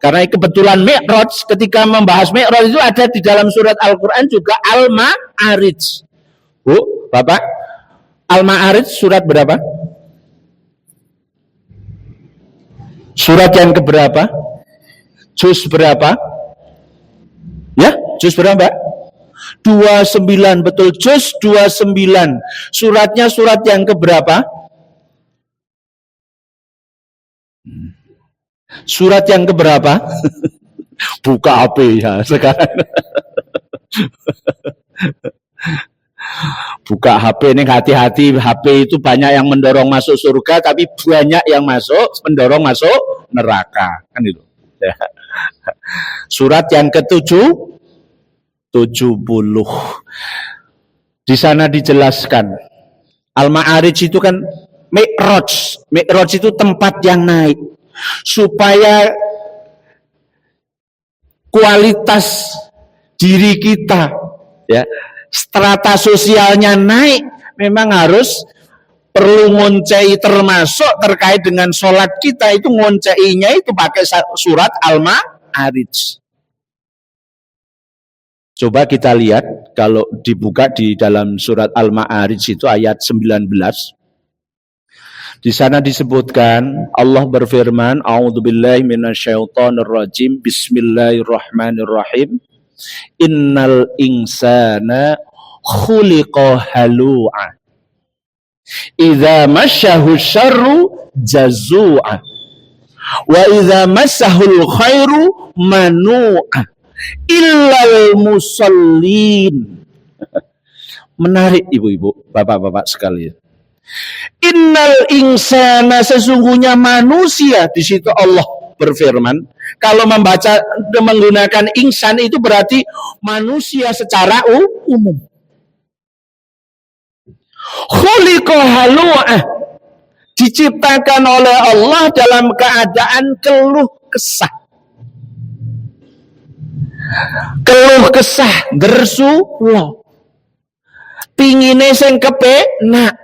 karena kebetulan Mi'raj, ketika membahas Mi'raj itu ada di dalam surat Al-Quran juga Al-Ma'arij. Bu, Bapak, Al-Ma'arij surat berapa? Surat yang keberapa? Juz berapa? Ya, juz berapa? 29, betul, juz 29. Suratnya surat yang keberapa? Surat yang keberapa? Buka HP ya sekarang. Buka HP ini, hati-hati, HP itu banyak yang mendorong masuk surga, tapi banyak yang mendorong masuk neraka, kan itu. Ya. Surat yang ke-70. Di sana dijelaskan Al-Ma'arij itu kan Mi'raj. Mi'raj itu tempat yang naik. Supaya kualitas diri kita, ya, strata sosialnya naik, memang harus perlu ngoncei, termasuk terkait dengan sholat kita itu ngonceinya itu pakai surat Al-Ma'arij. Coba kita lihat kalau dibuka di dalam surat Al-Ma'arij itu ayat 19. Di sana disebutkan Allah berfirman, A'udzubillahi minasyaitonirrajim, Bismillahirrahmanirrahim. Innal insana khuliqa halu'a. Idza masyahu syarru jazu'a. Wa idza massahul khairu manu'a. Illal musallin. Menarik ibu-ibu, bapak-bapak sekalian. Innal insana, sesungguhnya manusia, di situ Allah berfirman. Kalau membaca menggunakan insan itu berarti manusia secara umum. Khuliqa halu'ah, diciptakan oleh Allah dalam keadaan keluh kesah. Keluh kesah, gersulo. Pingine sing kepenak.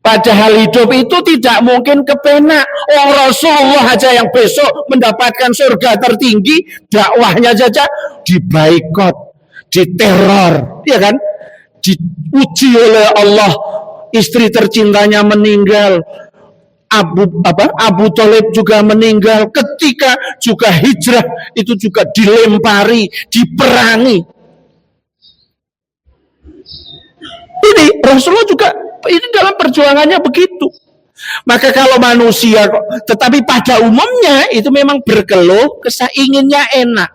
Padahal hidup itu tidak mungkin kepenak. Rasulullah aja yang besok mendapatkan surga tertinggi, dakwahnya saja dibaikot, diteror, ya kan? Diuji oleh Allah, istri tercintanya meninggal, Abu Thalib juga meninggal, ketika juga hijrah itu juga dilempari, diperangi. Ini Rasulullah juga ini dalam perjuangannya begitu. Maka kalau manusia, tetapi pada umumnya itu memang berkeluh kesah, inginnya enak.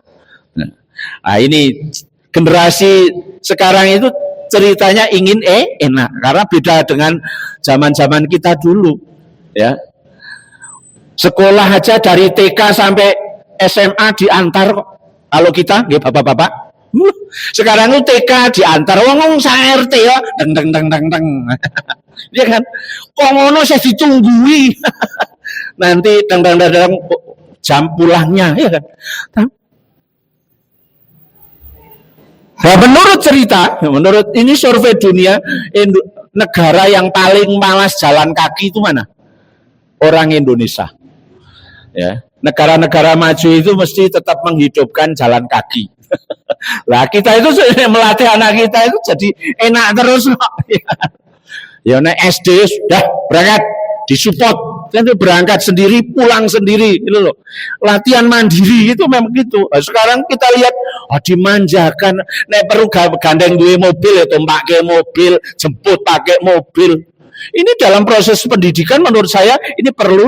Nah, ini generasi sekarang itu ceritanya ingin enak, karena beda dengan zaman-zaman kita dulu, ya. Sekolah aja dari TK sampai SMA diantar kok. Kalau kita, nggih bapak-bapak, sekarang itu TK diantar wong sa-RT ya, deng deng deng deng deng. Ya kan? Kok ngono saya ditunggui. Nanti deng deng deng deng jam pulangnya, ya kan? Nah, menurut cerita, menurut ini survei dunia, negara yang paling malas jalan kaki itu mana? Orang Indonesia. Ya, negara-negara maju itu mesti tetap menghidupkan jalan kaki. Lah kita itu melatih anak kita itu jadi enak terus kok. Ya nek SD sudah berangkat disupport, nanti berangkat sendiri, pulang sendiri, itu loh. Latihan mandiri itu memang gitu. Nah, sekarang kita lihat dimanjakan, nek perlu gandeng duwe mobil ya pakai mobil, jemput pakai mobil. Ini dalam proses pendidikan menurut saya ini perlu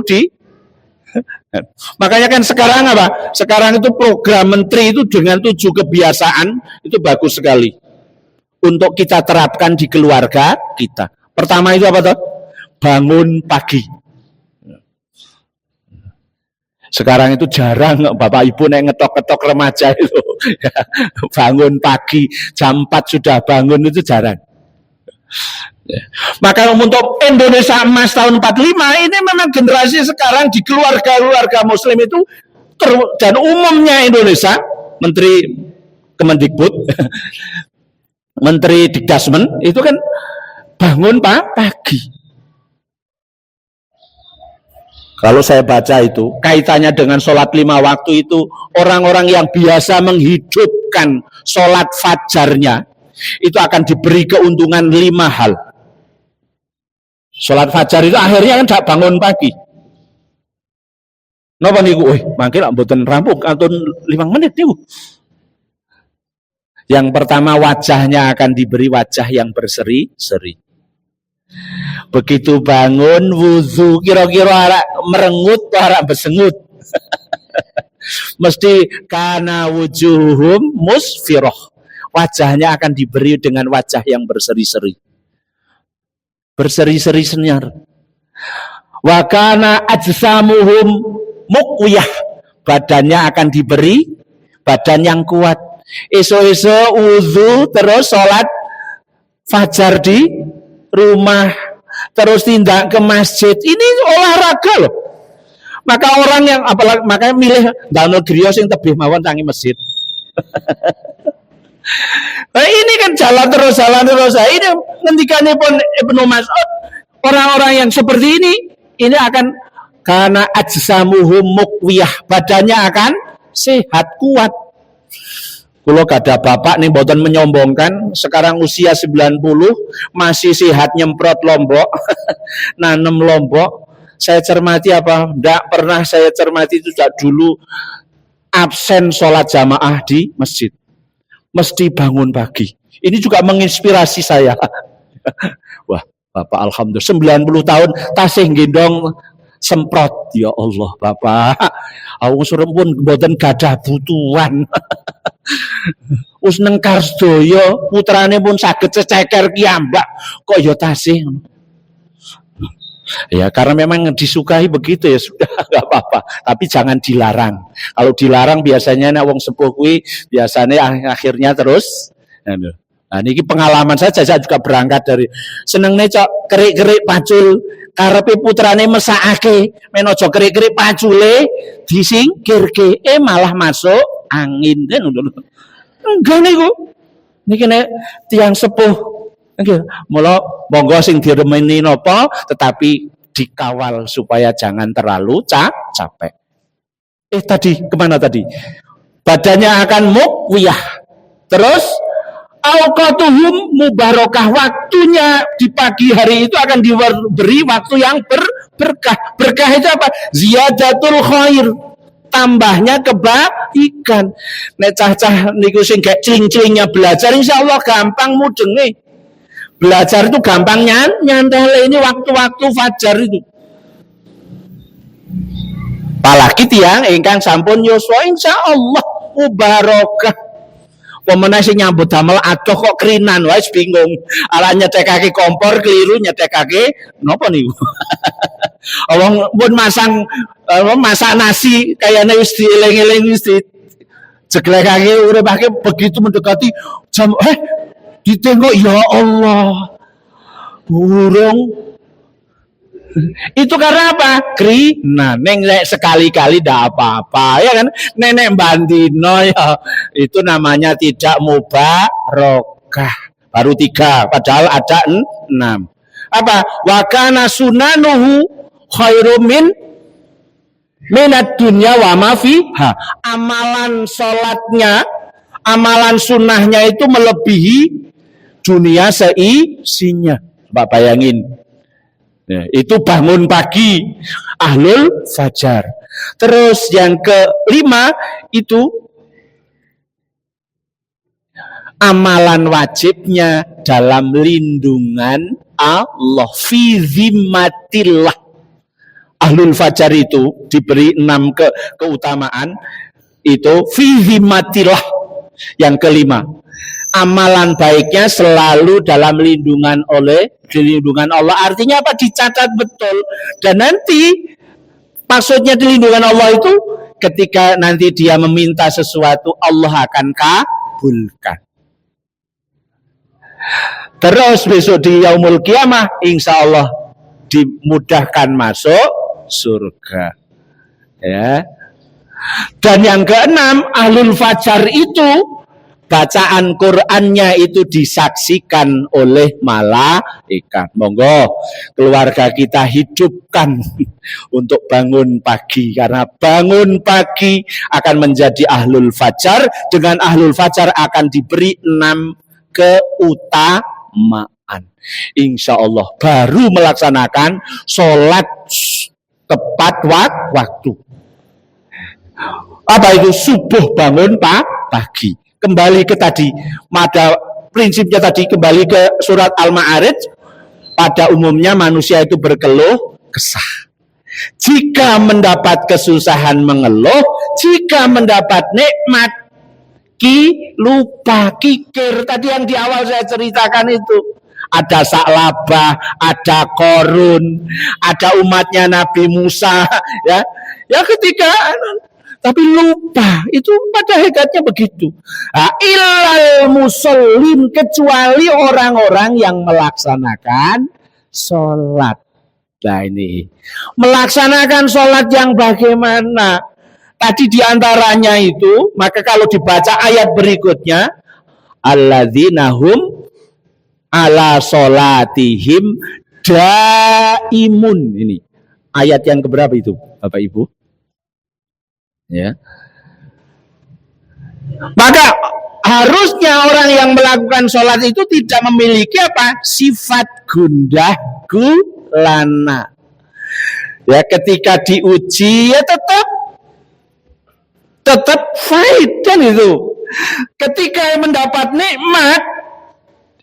makanya kan sekarang apa? Sekarang itu program menteri itu dengan 7 kebiasaan itu bagus sekali untuk kita terapkan di keluarga kita. Pertama itu apa tuh? Bangun pagi. Sekarang itu jarang bapak ibu nek ngetok-ngetok remaja itu bangun pagi jam 4 sudah bangun itu jarang. Maka untuk Indonesia Emas tahun 45 ini memang generasi sekarang di keluarga-keluarga muslim itu dan umumnya Indonesia, Menteri Kemendikbud, Menteri Dikdasmen itu kan bangun pagi. Kalau saya baca itu kaitannya dengan sholat 5 waktu itu, orang-orang yang biasa menghidupkan sholat fajarnya itu akan diberi keuntungan 5 hal. Sholat fajar itu akhirnya kan tidak bangun pagi. Napa niku? Mangke lak mboten rampung kantun 5 menit niku. Yang pertama, wajahnya akan diberi wajah yang berseri-seri. Begitu bangun wudu, kira-kira arek merengut arek besengut. Mesti kana wujuhum musfirah. Wajahnya akan diberi dengan wajah yang berseri-seri. Berseri-seri senyar. Wa kana ajsamuhum muqwiyah. Badannya akan diberi badan yang kuat. Esok-esok wudu terus sholat fajar di rumah, terus tindak ke masjid. Ini olahraga loh. Maka orang yang apalagi makanya milih dalem griya sing tebih mawon tangi masjid. Nah, ini kan jalan terus. Ini ngendikanipun Ibnu Mas'ud, orang-orang yang seperti ini akan karena ajsamuhum muqwiyah, badannya akan sehat kuat. Kalau gada bapak nih boten menyombongkan, sekarang usia 90 masih sehat nyemprot lombok, nanem lombok. Saya cermati apa? Tidak pernah saya cermati itu dulu absen sholat jamaah di masjid. Mesti bangun pagi. Ini juga menginspirasi saya. Wah, Bapak alhamdulillah 90 tahun tasih gendong semprot. Ya Allah, Bapak. Aku surempun mboten gadah butuhan. Wis nengkar sedaya, putrane pun saged ceceker kiambak. Kok ya tasih. Ya karena memang disukai begitu ya sudah nggak apa-apa. Tapi jangan dilarang. Kalau dilarang biasanya nek wong sepuh kuwi biasanya akhirnya terus. Nah ini pengalaman saya juga berangkat dari senengne cok kerik-kerik pacul karepe putrane mesakake men aja kerik-kerik pacule disingkirke malah masuk angin kan. Enggak niku. Niki nek tiyang sepuh mula monggo sing diremeni napa tetapi dikawal supaya jangan terlalu capek. Tadi kemana tadi? Badannya akan muqwiyah. Terus auqatuhum mubarakah, waktunya di pagi hari itu akan diberi waktu yang berkah. Berkah itu apa? Ziyadatul khair, tambahnya kebaikan. Nek cah-cah niku sing gak cling-cilingnya belajar insyaallah gampang mudenge. Belajar itu gampang nyantel ini waktu-waktu fajar itu. Apalagi tiang ingkang sampun yuswa insyaallah mubarakah. Pemenang sing nyambut damel adoh kok krinan wae bingung. Ala nyetekake kompor keliru nyetekake napa niku. Allah pun masak nasi kayane wis dieling-eling wis dijeglekake uripake begitu mendekati jam ditengok ya Allah burung itu karena apa? Krina neng sekali-kali ndak apa-apa ya kan nenek bandino ya itu namanya tidak mubarokah. Baru 3 padahal ada 6. Apa? Wakana sunanuhu khairum minad dunya wa ma fiha. Amalan sholatnya, amalan sunnahnya itu melebihi dunia seisinya. Mbak bayangin. Ya, itu bangun pagi, ahlul fajar. Terus yang kelima itu amalan wajibnya dalam lindungan Allah, fi zimmatillah. Ahlul fajar itu diberi 6 keutamaan itu fi zimmatillah. Yang kelima, amalan baiknya selalu dalam lindungan Allah. Artinya apa? Dicatat betul. Dan nanti maksudnya di lindungan Allah itu ketika nanti dia meminta sesuatu Allah akan kabulkan. Terus besok di yaumul kiamah insya Allah dimudahkan masuk surga. Ya. Dan yang keenam, ahlul fajar itu bacaan Qur'annya itu disaksikan oleh malaikat. Monggo keluarga kita hidupkan untuk bangun pagi, karena bangun pagi akan menjadi ahlul fajar. Dengan ahlul fajar akan diberi 6 keutamaan. Insya Allah baru melaksanakan sholat tepat waktu. Apa itu? Subuh bangun pagi. Kembali ke tadi, pada prinsipnya tadi, kembali ke surat Al-Ma'arij. Pada umumnya manusia itu berkeluh kesah. Jika mendapat kesusahan mengeluh, jika mendapat nikmat lupa, kikir. Tadi yang di awal saya ceritakan itu. Ada Sa'labah, ada Korun, ada umatnya Nabi Musa, ya. Ya ketika tapi lupa, itu pada hakikatnya begitu. Illal musallin, kecuali orang-orang yang melaksanakan sholat. Nah ini, melaksanakan sholat yang bagaimana? Tadi diantaranya itu, maka kalau dibaca ayat berikutnya, alladzina hum ala sholatihim daimun. Ini ayat yang keberapa itu, Bapak Ibu? Ya. Maka harusnya orang yang melakukan sholat itu tidak memiliki apa? Sifat gundah gulana. Ya, ketika diuji ya tetap fight kan itu. Ketika mendapat nikmat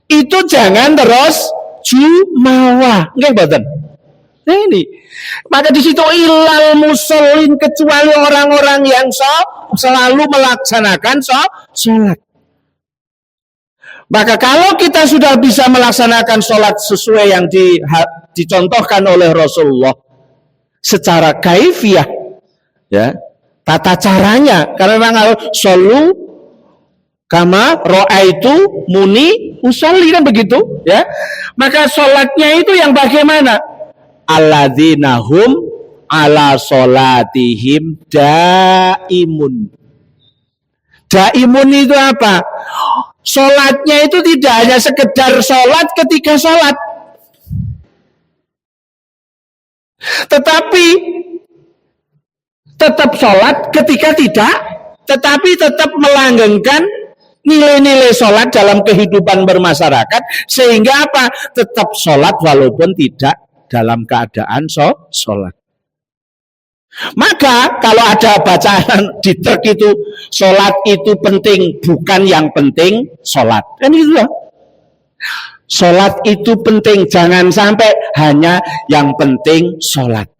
itu jangan terus jumawa. Nggih mboten? Nah ini. Maka di situ ilal musallin, kecuali orang-orang yang selalu melaksanakan sholat. Maka kalau kita sudah bisa melaksanakan sholat sesuai yang dicontohkan oleh Rasulullah secara kaifiyah, ya, tata caranya, karena memang harus solu kama ro'aitu muni usolli, kan begitu, ya. Maka sholatnya itu yang bagaimana? Alladzina hum ala sholatihim daimun. Daimun itu apa? Sholatnya itu tidak hanya sekedar sholat ketika sholat, tetapi tetap sholat ketika tidak, tetapi tetap melanggengkan nilai-nilai sholat dalam kehidupan bermasyarakat, sehingga apa? Tetap sholat walaupun tidak dalam keadaan sholat. Maka kalau ada bacaan di truk itu, sholat itu penting, bukan yang penting sholat. Kan itu loh. Sholat itu penting, jangan sampai hanya yang penting sholat.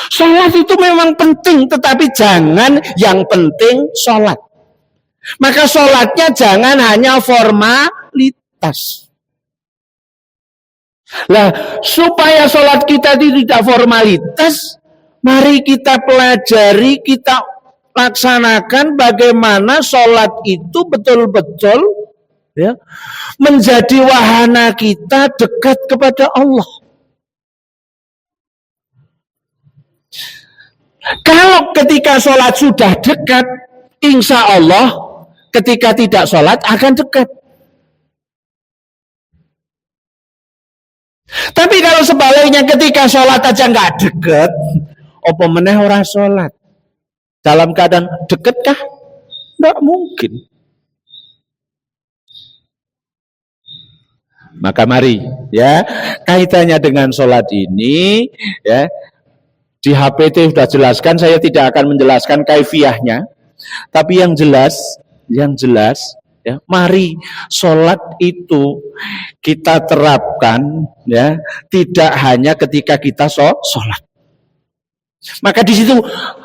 Sholat itu memang penting, tetapi jangan yang penting sholat. Maka sholatnya jangan hanya formalitas. Nah, supaya sholat kita tidak formalitas, mari kita pelajari, kita laksanakan bagaimana sholat itu betul-betul, ya, menjadi wahana kita dekat kepada Allah. Kalau ketika sholat sudah dekat, insya Allah ketika tidak sholat akan dekat. Tapi kalau sebaliknya ketika sholat aja nggak deket, apa meneh orang sholat? Dalam keadaan deket kah? Nggak mungkin. Maka mari, ya, kaitannya dengan sholat ini, ya, di HPT sudah jelaskan, saya tidak akan menjelaskan kaifiyahnya, tapi yang jelas, ya, mari sholat itu kita terapkan, ya, tidak hanya ketika kita sholat. Maka di situ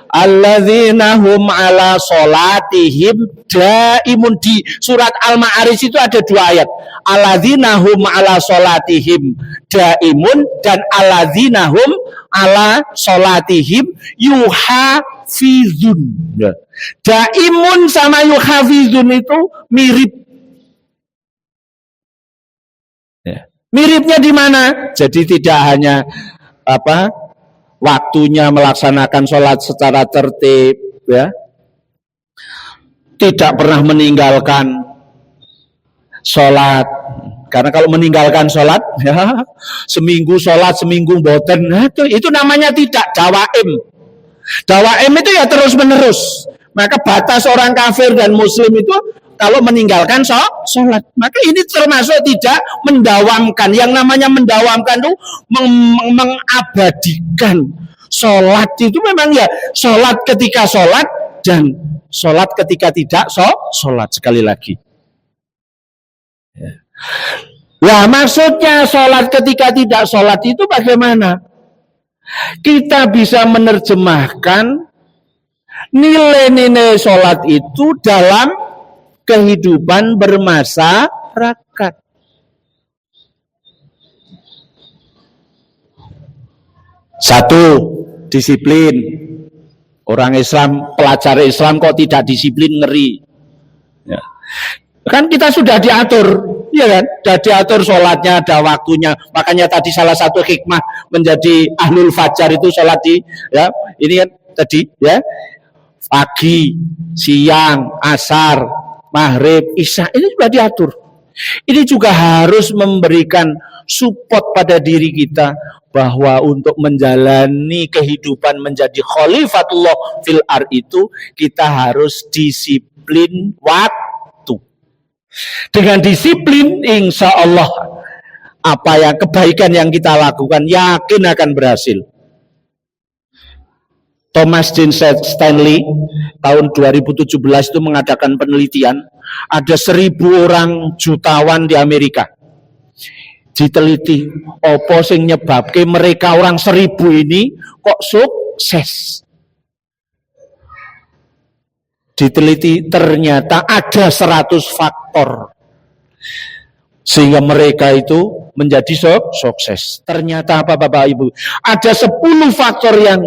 alladzina hum ala sholatihim daimun, di surat Al-Ma'arij itu ada dua ayat, alladzina hum ala sholatihim daimun dan alladzina hum ala sholatihim yuhafizun. Daimun sama yuhafizun itu mirip. Ya. Miripnya di mana? Jadi tidak hanya waktunya melaksanakan sholat secara tertib, ya, tidak pernah meninggalkan sholat. Karena kalau meninggalkan sholat, ya, seminggu sholat, seminggu boten, nah, itu namanya tidak dawaim. Dawaim itu ya terus menerus. Maka batas orang kafir dan muslim itu kalau meninggalkan sholat. Maka ini termasuk tidak mendawamkan. Yang namanya mendawamkan itu mengabadikan Sholat itu memang ya sholat ketika sholat dan sholat ketika tidak sholat sekali lagi. Nah, maksudnya sholat ketika tidak sholat itu bagaimana? Kita bisa menerjemahkan nilai-nilai sholat itu dalam kehidupan bermasyarakat. Satu, disiplin. Orang Islam, pelajar Islam kok tidak disiplin, ngeri. Ya. Kan kita sudah diatur, ya kan? Sudah diatur sholatnya, ada waktunya. Makanya tadi salah satu hikmah menjadi ahlul fajar itu sholat di, ya, ini kan tadi, ya, pagi, siang, asar, maghrib, isya, ini sudah diatur. Ini juga harus memberikan support pada diri kita bahwa untuk menjalani kehidupan menjadi khalifatullah fil ard itu kita harus disiplin waktu. Dengan disiplin insya Allah apa yang kebaikan yang kita lakukan yakin akan berhasil. Thomas Jane Stanley tahun 2017 itu mengadakan penelitian, ada 1.000 orang jutawan di Amerika. Diteliti apa sing nyebabke mereka orang 1.000 ini kok sukses. Diteliti ternyata ada 100 faktor sehingga mereka itu menjadi sukses. Ternyata apa Bapak Ibu? Ada 10 faktor yang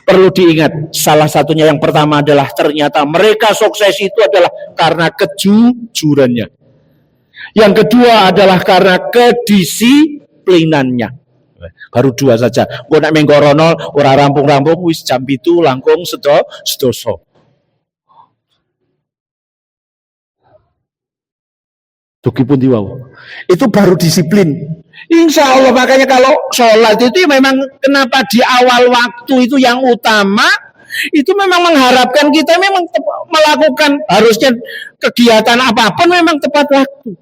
perlu diingat. Salah satunya yang pertama adalah ternyata mereka sukses itu adalah karena kejujurannya. Yang kedua adalah karena kedisiplinannya. Baru 2 saja. Kok nek menggorono ora rampung-rampung wis jam 7 langkung sedoso. Dukipun diwau. Itu baru disiplin. Insya Allah makanya kalau sholat itu memang kenapa di awal waktu itu yang utama itu memang mengharapkan kita memang melakukan harusnya kegiatan apapun memang tepat waktu.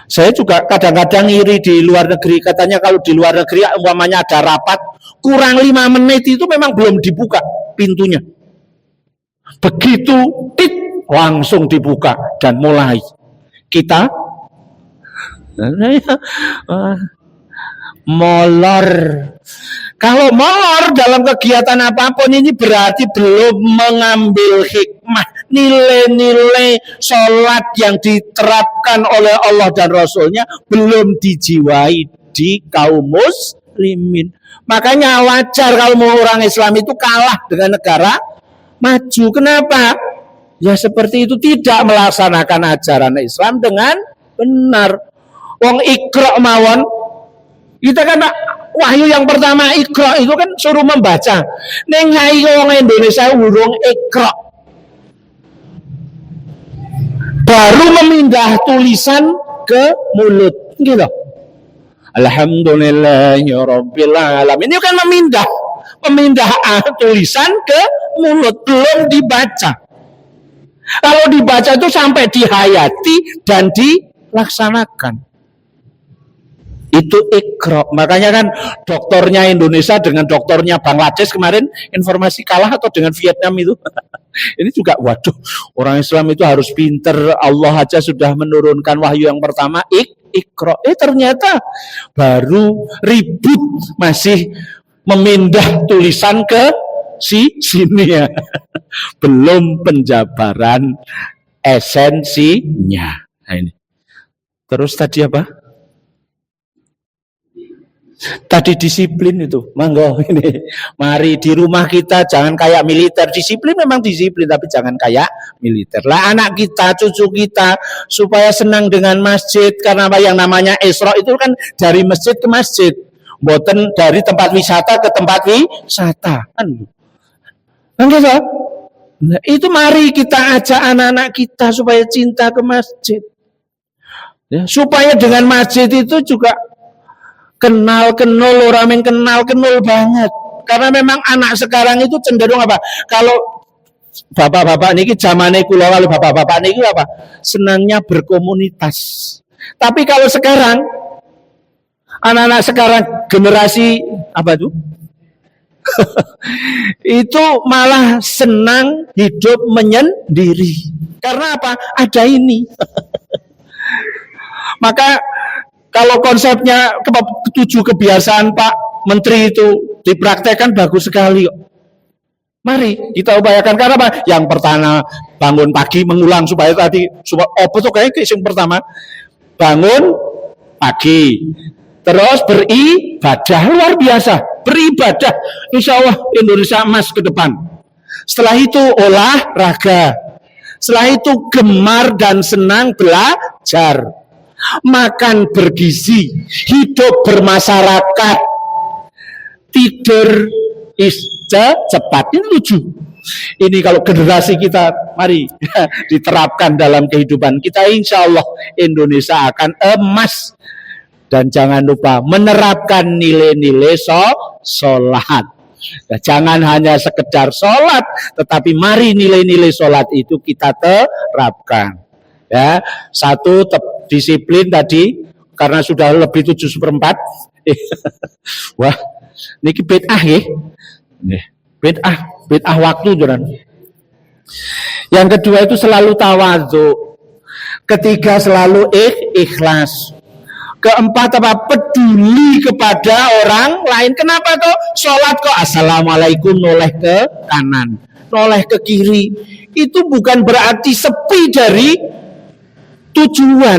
Saya juga kadang-kadang iri di luar negeri, katanya kalau di luar negeri umpamanya ada rapat kurang 5 menit itu memang belum dibuka pintunya. Begitu tit langsung dibuka dan mulai. Kita molor. Kalau molor dalam kegiatan apapun ini berarti belum mengambil hikmah, nilai-nilai sholat yang diterapkan oleh Allah dan Rasulnya belum dijiwai di kaum muslimin. Makanya wajar kalau orang Islam itu kalah dengan negara maju. Kenapa? Ya seperti itu, tidak melaksanakan ajaran Islam dengan benar. Wong Iqra mawon, kita kan wahyu yang pertama Iqra itu kan suruh membaca. Ning ngai wong Indonesia urung Iqra. Baru memindah tulisan ke mulut. Gitu. Alhamdulillahirabbil alamin. Ini kan memindah tulisan ke mulut, belum dibaca. Kalau dibaca itu sampai dihayati dan dilaksanakan. Itu Iqra. Makanya kan dokternya Indonesia dengan dokternya Bangladesh kemarin informasi kalah atau dengan Vietnam itu. Ini juga waduh, orang Islam itu harus pinter. Allah aja sudah menurunkan wahyu yang pertama Iqra. Ternyata baru ribut masih memindah tulisan ke sini ya. Belum penjabaran esensinya. Nah ini. Terus tadi apa? Tadi disiplin itu, monggo ini. Mari di rumah kita jangan kayak militer. Disiplin memang disiplin, tapi jangan kayak militer. Lah anak kita, cucu kita supaya senang dengan masjid, karena apa yang namanya Isra itu kan dari masjid ke masjid, bukan dari tempat wisata ke tempat wisata. Kan gitu. Nah, itu mari kita ajak anak-anak kita supaya cinta ke masjid. Ya, supaya dengan masjid itu juga kenal-kenal, orang yang kenal-kenal banget. Karena memang anak sekarang itu cenderung apa? Kalau bapak-bapak niki zamane kula kalau bapak-bapak niki apa? Senangnya berkomunitas. Tapi kalau sekarang Anak-anak sekarang generasi apa tuh? Itu malah senang hidup menyendiri. Karena apa? Ada ini. Maka kalau konsepnya 7 kebiasaan Pak Menteri itu dipraktekkan bagus sekali. Mari kita upayakan. Karena apa? Yang pertama bangun pagi mengulang supaya tuh kayak yang pertama bangun pagi. Terus beribadah, luar biasa, beribadah, insya Allah Indonesia emas ke depan. Setelah itu olahraga, setelah itu gemar dan senang belajar, makan bergizi, hidup bermasyarakat, tidur cepat. Ini lucu. Ini kalau generasi kita, mari diterapkan dalam kehidupan kita, insya Allah Indonesia akan emas. Dan jangan lupa menerapkan nilai-nilai sholat. Nah, jangan hanya sekedar sholat, tetapi mari nilai-nilai sholat itu kita terapkan. Ya, 1 disiplin tadi, karena sudah lebih 7/4. Wah, ini bid'ah ya. Bid'ah waktu jalan. Yang kedua itu selalu tawadhu. Ketiga selalu ikhlas. Keempat apa? Peduli kepada orang lain. Kenapa tuh? Sholat kok assalamualaikum noleh ke kanan, noleh ke kiri. Itu bukan berarti sepi dari tujuan.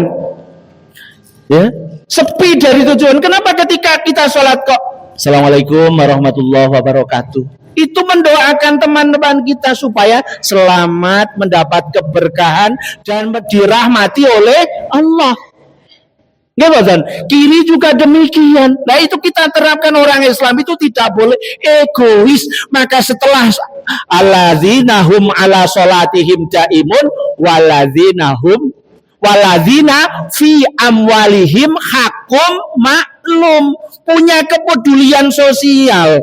Ya, sepi dari tujuan. Kenapa ketika kita sholat kok assalamualaikum warahmatullahi wabarakatuh? Itu mendoakan teman-teman kita supaya selamat, mendapat keberkahan dan dirahmati oleh Allah. Kiri juga demikian. Nah itu kita terapkan, orang Islam itu tidak boleh egois. Maka setelah alladzina hum ala sholatihim daimun waladzina fi amwalihim hakum maklum, punya kepedulian sosial.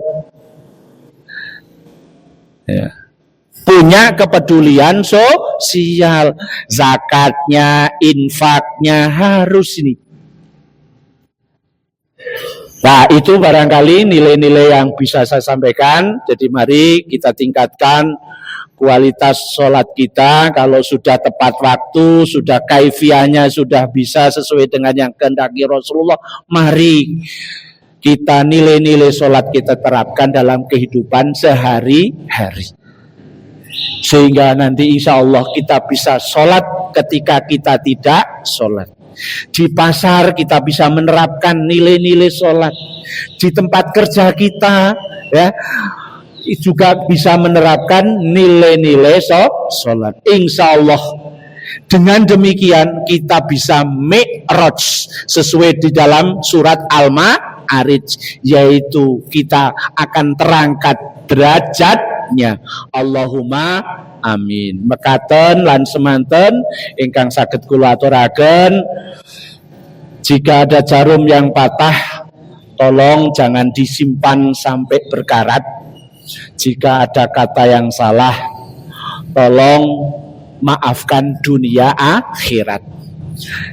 Ya. Punya kepedulian sosial, zakatnya, infaknya harus ini. Nah itu barangkali nilai-nilai yang bisa saya sampaikan. Jadi mari kita tingkatkan kualitas sholat kita. Kalau sudah tepat waktu, sudah kaifiahnya sudah bisa sesuai dengan yang kehendaki Rasulullah, mari kita nilai-nilai sholat kita terapkan dalam kehidupan sehari-hari. Sehingga nanti insya Allah kita bisa sholat ketika kita tidak sholat. Di pasar kita bisa menerapkan nilai-nilai sholat. Di tempat kerja kita ya juga bisa menerapkan nilai-nilai sholat. Insya Allah dengan demikian kita bisa mi'raj sesuai di dalam surat Al-Ma'arij, yaitu kita akan terangkat derajatnya. Allahumma amin. Mekaten lan semanten ingkang saged kula aturaken, jika ada jarum yang patah tolong jangan disimpan sampai berkarat. Jika ada kata yang salah tolong maafkan dunia akhirat.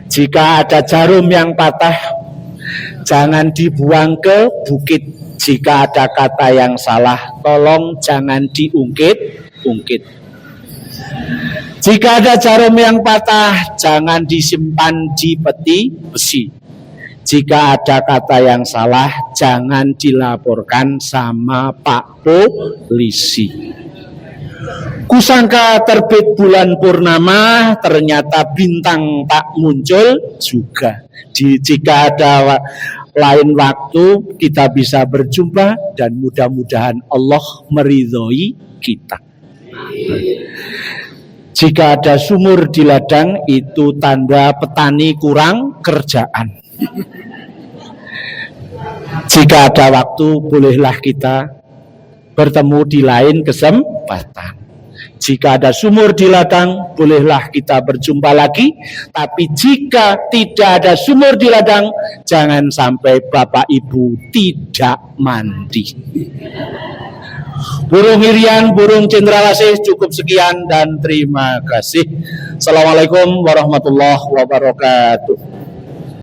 Jika ada jarum yang patah jangan dibuang ke bukit. Jika ada kata yang salah tolong jangan diungkit-ungkit. Jika ada jarum yang patah jangan disimpan di peti besi. Jika ada kata yang salah jangan dilaporkan sama Pak Polisi. Kusangka terbit bulan purnama, ternyata bintang tak muncul juga. Jika ada lain waktu kita bisa berjumpa dan mudah-mudahan Allah meridhoi kita. Jika ada sumur di ladang itu tanda petani kurang kerjaan. Jika ada waktu bolehlah kita bertemu di lain kesempatan. Jika ada sumur di ladang bolehlah kita berjumpa lagi. Tapi jika tidak ada sumur di ladang jangan sampai Bapak Ibu tidak mandi. Burung Irian, burung cendrawasih, cukup sekian dan terima kasih. Assalamualaikum warahmatullahi wabarakatuh.